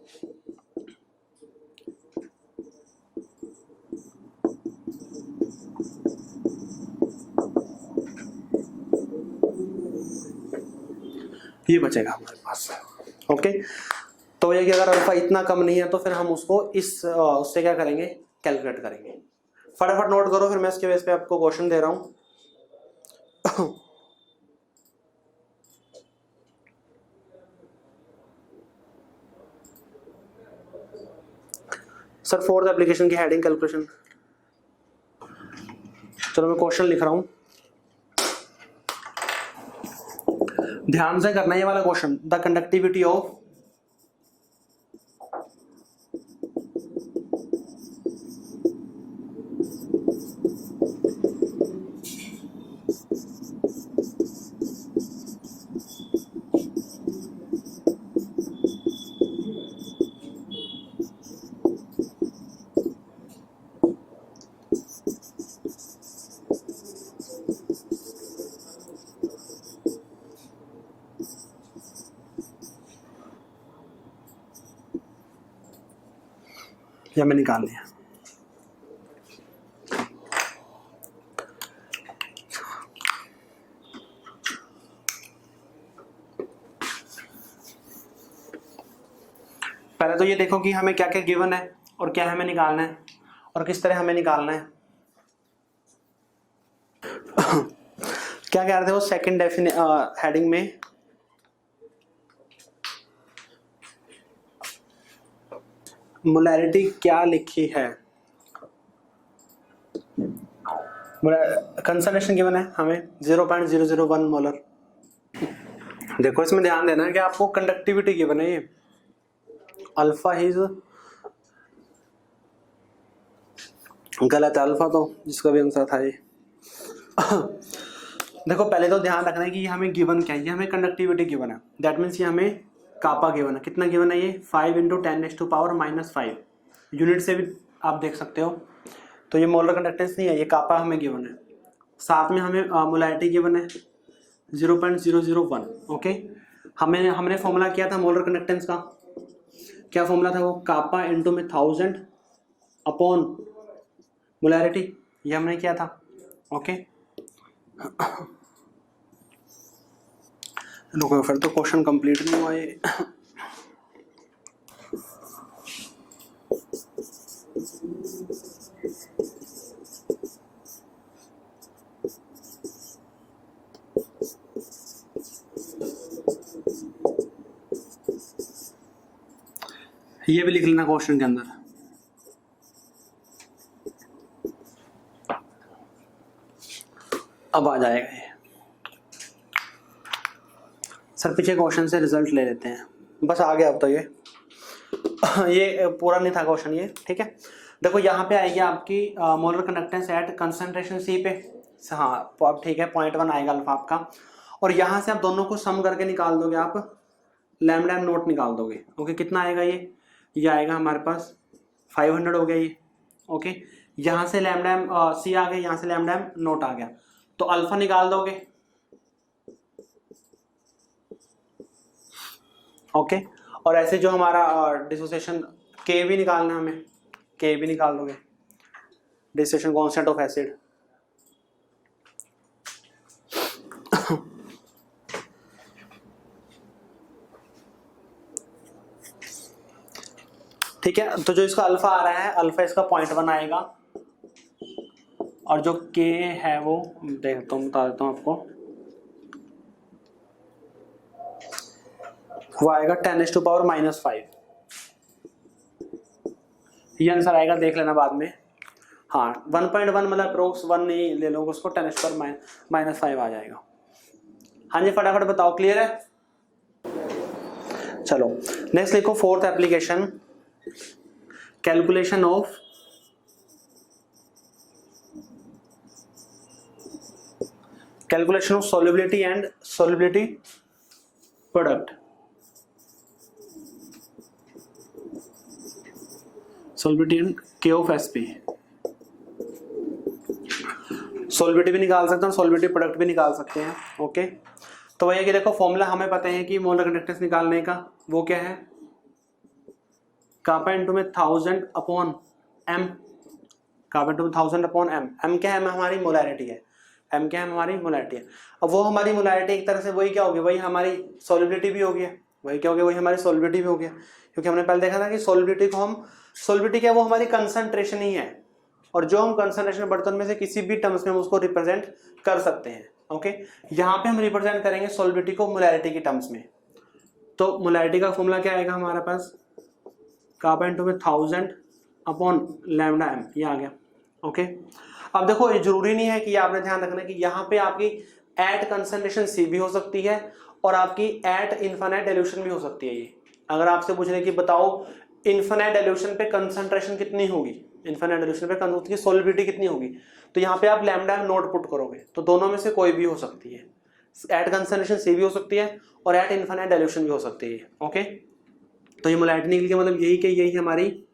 ये बचेगा हमारे पास। ओके तो ये कि अगर अल्फा इतना कम नहीं है तो फिर हम उसको इस उससे क्या करेंगे, कैलकुलेट करेंगे। फटाफट नोट करो, फिर मैं इसके बेस पे आपको क्वेश्चन दे रहा हूं सर फोर्थ एप्लीकेशन की हेडिंग कैलकुलेशन, चलो मैं क्वेश्चन लिख रहा हूं, ध्यान से करना ये वाला क्वेश्चन, द कंडक्टिविटी ऑफ या मैं निकाल लिया, पहले तो ये देखो कि हमें क्या क्या गिवन है और क्या हमें निकालना है। और किस तरह हमें निकालना है। क्या कह रहे थे वो सेकंड हेडिंग में, मोलैरिटी क्या लिखी है, कंसंट्रेशन गिवन है हमें 0.001 मोलर। देखो इसमें ध्यान देना है कि आपको कंडक्टिविटी गिवन है, ये अल्फा इज गलत है, अल्फा तो जिसका भी आंसर था ये। देखो पहले तो ध्यान रखना है कि ये हमें गिवन क्या है, ये हमें कंडक्टिविटी गिवन है, दैट मीन्स ये हमें कापा गिवन है। कितना गिवन है ये 5 × 10⁻⁻⁵ यूनिट से भी आप देख सकते हो। तो ये मोलर कंडक्टेंस नहीं है, ये कापा हमें गिवन है। साथ में हमें मोलैरिटी गिवन है 0.001। ओके, हमने फॉर्मूला किया था मोलर कंडक्टेंस का, क्या फॉर्मूला था वो, कापा × में 1000 अपॉन मोलैरिटी, ये हमने किया था। ओके रुको फिर तो क्वेश्चन कंप्लीट नहीं हुआ ये। ये भी लिख लेना क्वेश्चन के अंदर। अब आ जाएगा ये, सर पीछे क्वेश्चन से रिजल्ट ले लेते हैं, बस आ गया अब तो ये पूरा नहीं था क्वेश्चन ये, ठीक है। देखो यहाँ पे आएगी आपकी molar conductance at concentration C पे, हाँ अब ठीक है 0.1 आएगा अल्फा आपका, और यहाँ से आप दोनों को सम करके निकाल दोगे, आप लैम्डा एम नोट निकाल दोगे। ओके कितना आएगा ये आएगा हमारे पास 500 हो गया ये। ओके यहाँ से लैम्डा एम सी आ गया, यहाँ से लैम्डा एम नोट आ गया, तो अल्फा निकाल दोगे। ओके और ऐसे जो हमारा डिसोसिएशन के भी निकालना है हमें, के भी निकाल दोगे, डिसोसिएशन कांस्टेंट ऑफ एसिड। ठीक है, तो जो इसका अल्फा आ रहा है, अल्फा इसका 0.1 आएगा, और जो के है वो देखता हूँ, बता देता हूँ आपको, वो आएगा 10⁻⁻⁵। ये आंसर आएगा, देख लेना बाद में। हाँ 1.1 मतलब अप्रोक्स 1 नहीं ले लो उसको, 10⁻⁻⁵ आ जाएगा। हाँ जी फटाफट बताओ, क्लियर है। चलो नेक्स्ट लिखो, fourth application, calculation of solubility and solubility product, solubility and K of Sp। solubility भी निकाल सकते हैं, solubility प्रोडक्ट भी निकाल सकते हैं। ओके तो भैया कि देखो फॉर्मूला हमें पता है कि मोलर कंडक्टेंस निकालने का, वो क्या है, कापा इनटू में 1000 अपॉन m, कापा इनटू में 1000 अपॉन m। m क्या है, हमारी मोलैरिटी है, m क्या है, हमारी मोलैरिटी है। अब वो हमारी मोलैरिटी एक तरह से वही क्या होगी, वही हमारी सॉल्युबिलिटी भी हो गया, वही क्या हो गया, वही हमारी सॉल्युबिलिटी भी हो गया, क्योंकि हमने पहले देखा था कि सॉल्युबिलिटी को हम, सॉल्युबिलिटी क्या है, वो हमारी कंसंट्रेशन ही है, और जो हम कंसंट्रेशन बर्तन में से किसी भी टर्म्स में हम उसको रिप्रेजेंट कर सकते हैं। ओके यहाँ पे हम रिप्रेजेंट करेंगे सॉल्युबिलिटी को मोलैरिटी के टर्म्स में। तो मोलैरिटी का फॉर्मूला क्या आएगा हमारे पास, कापा इनटू में 1000 अपॉन लैम्डा m, ये आ गया। ओके अब देखो ये जरूरी नहीं है कि आपने ध्यान रखना कि यहाँ पे आपकी एट कंसंट्रेशन सी भी हो सकती है और आपकी एट इन्फिनिट डाइल्यूशन भी हो सकती है। ये अगर आपसे पूछ रहे कि बताओ इन्फिनिट डाइल्यूशन पे कंसंट्रेशन कितनी होगी, इन्फिनिट डाइल्यूशन पे उसकी सॉल्युबिलिटी कितनी होगी, तो यहाँ पे आप लैम्डा नोट पुट करोगे, तो दोनों में से कोई भी हो सकती है, एट कंसंट्रेशन सी भी हो सकती है और एट इन्फिनिट डाइल्यूशन भी हो सकती है। ओके तो ये मोलैरिटी निकल के मतलब यही कि यही हमारी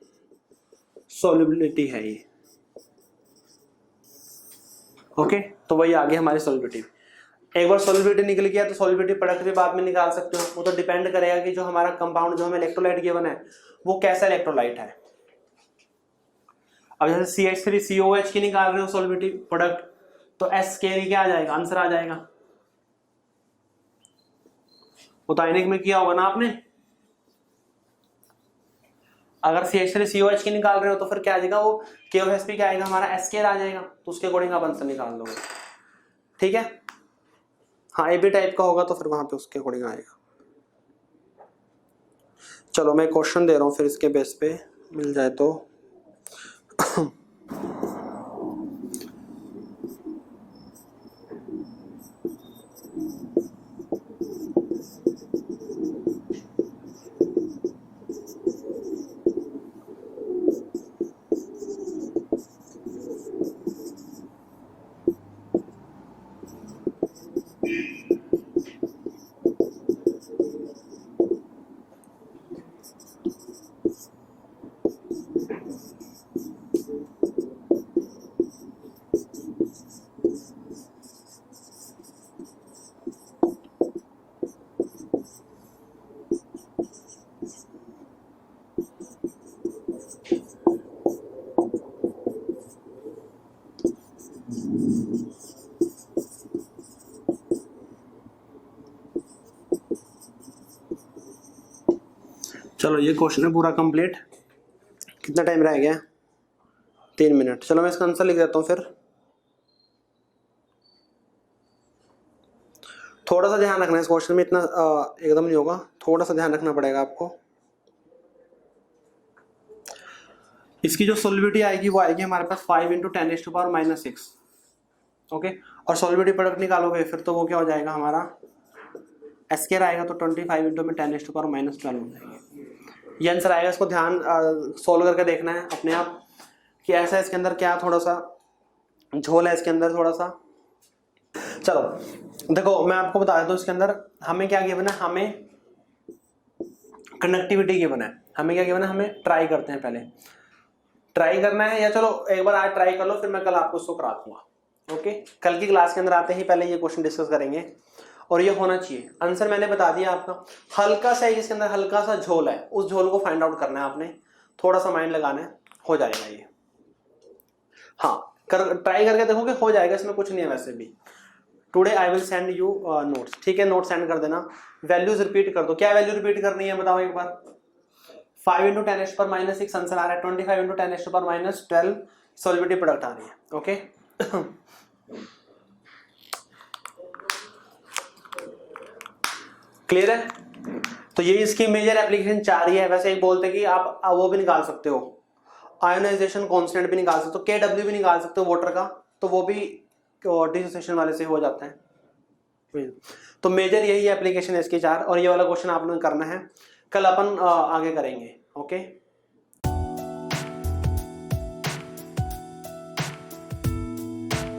सॉल्युबिलिटी है ये। ओके तो वही आगे हमारी सॉल्युबिलिटी। एक बार सॉल्युबिलिटी निकल गया तो सॉल्युबिलिटी प्रोडक्ट भी बाद में निकाल सकते हो, वो तो डिपेंड करेगा कि जो हमारा कंपाउंड, जो हमें इलेक्ट्रोलाइट गिवन है वो कैसा इलेक्ट्रोलाइट है। अब जैसे CH3COH की निकाल रहे हो सॉल्युबिलिटी प्रोडक्ट, तो SK क्या आ जाएगा, आंसर आ जाएगा। वो तो आयनिक में किया होगा ना आपने, अगर CH3COH की निकाल रहे हो तो फिर क्या आ जाएगा, वो KOSP क्या आएगा हमारा SK आ जाएगा, तो उसके अकॉर्डिंग आप आंसर निकाल लोगे। ठीक है, हाँ AB टाइप का होगा तो फिर वहां पे उसके अकॉर्डिंग आएगा। चलो मैं क्वेश्चन दे रहा हूँ फिर इसके बेस पे मिल जाए तो। चलो ये क्वेश्चन है पूरा कंप्लीट। कितना टाइम रह गया? 3 मिनट। चलो मैं इसका आंसर लिख देता हूँ फिर। थोड़ा सा ध्यान रखना है इस क्वेश्चन में, इतना एकदम नहीं होगा, थोड़ा सा ध्यान रखना पड़ेगा आपको। इसकी जो सोल्युबिलिटी आएगी वो आएगी हमारे पास 5 × 10⁻⁻6। ओके, और सोल्युबिलिटी प्रोडक्ट निकालोगे फिर तो वो क्या हो जाएगा हमारा, SK आएगा तो 25 × 10⁻12 हो जाएगी। ये आंसर आएगा। इसको ध्यान सोल्व करके देखना है अपने आप कि ऐसा इसके अंदर क्या थोड़ा सा झोल है इसके अंदर थोड़ा सा। चलो देखो मैं आपको बता देता हूँ, इसके अंदर हमें क्या गिवन है, हमें कंडक्टिविटी गिवन है। हमें क्या गिवन है, हमें ट्राई करते हैं, पहले ट्राई करना है, या चलो एक बार आज ट्राई कर लो फिर मैं कल आपको उसको करा दूंगा। ओके, कल की क्लास के अंदर आते ही पहले ये क्वेश्चन डिस्कस करेंगे और ये होना चाहिए। आंसर मैंने बता दिया आपका, हल्का सा इसके अंदर हल्का सा झोल है, उस झोल को फाइंड आउट करना है आपने, थोड़ा सा माइंड लगाना है, हो जाएगा ये। हाँ ट्राई करके देखोगे हो जाएगा, इसमें कुछ नहीं है वैसे भी। Today I will send you notes, ठीक है, नोट सेंड कर देना। वैल्यूज रिपीट कर दो। क्या वैल्यू रिपीट करनी है बताओ एक बार। 5 × 10⁻⁻6 आंसर आ रहा है, 25 × 10⁻12 सॉल्युबिलिटी प्रोडक्ट आ रही है। ओके क्लियर है? तो ये इसकी मेजर एप्लीकेशन 4 ही है। वैसे एक बोलते कि आप वो भी निकाल सकते हो, आयोनाइजेशन कांस्टेंट भी निकाल सकते हो, KW भी निकाल सकते हो वाटर का, तो वो भी डिसोसिएशन वाले से हो जाता है। तो मेजर यही एप्लीकेशन है इसकी 4, और ये वाला क्वेश्चन आप लोगों ने करना है, कल अपन आगे करेंगे। ओके।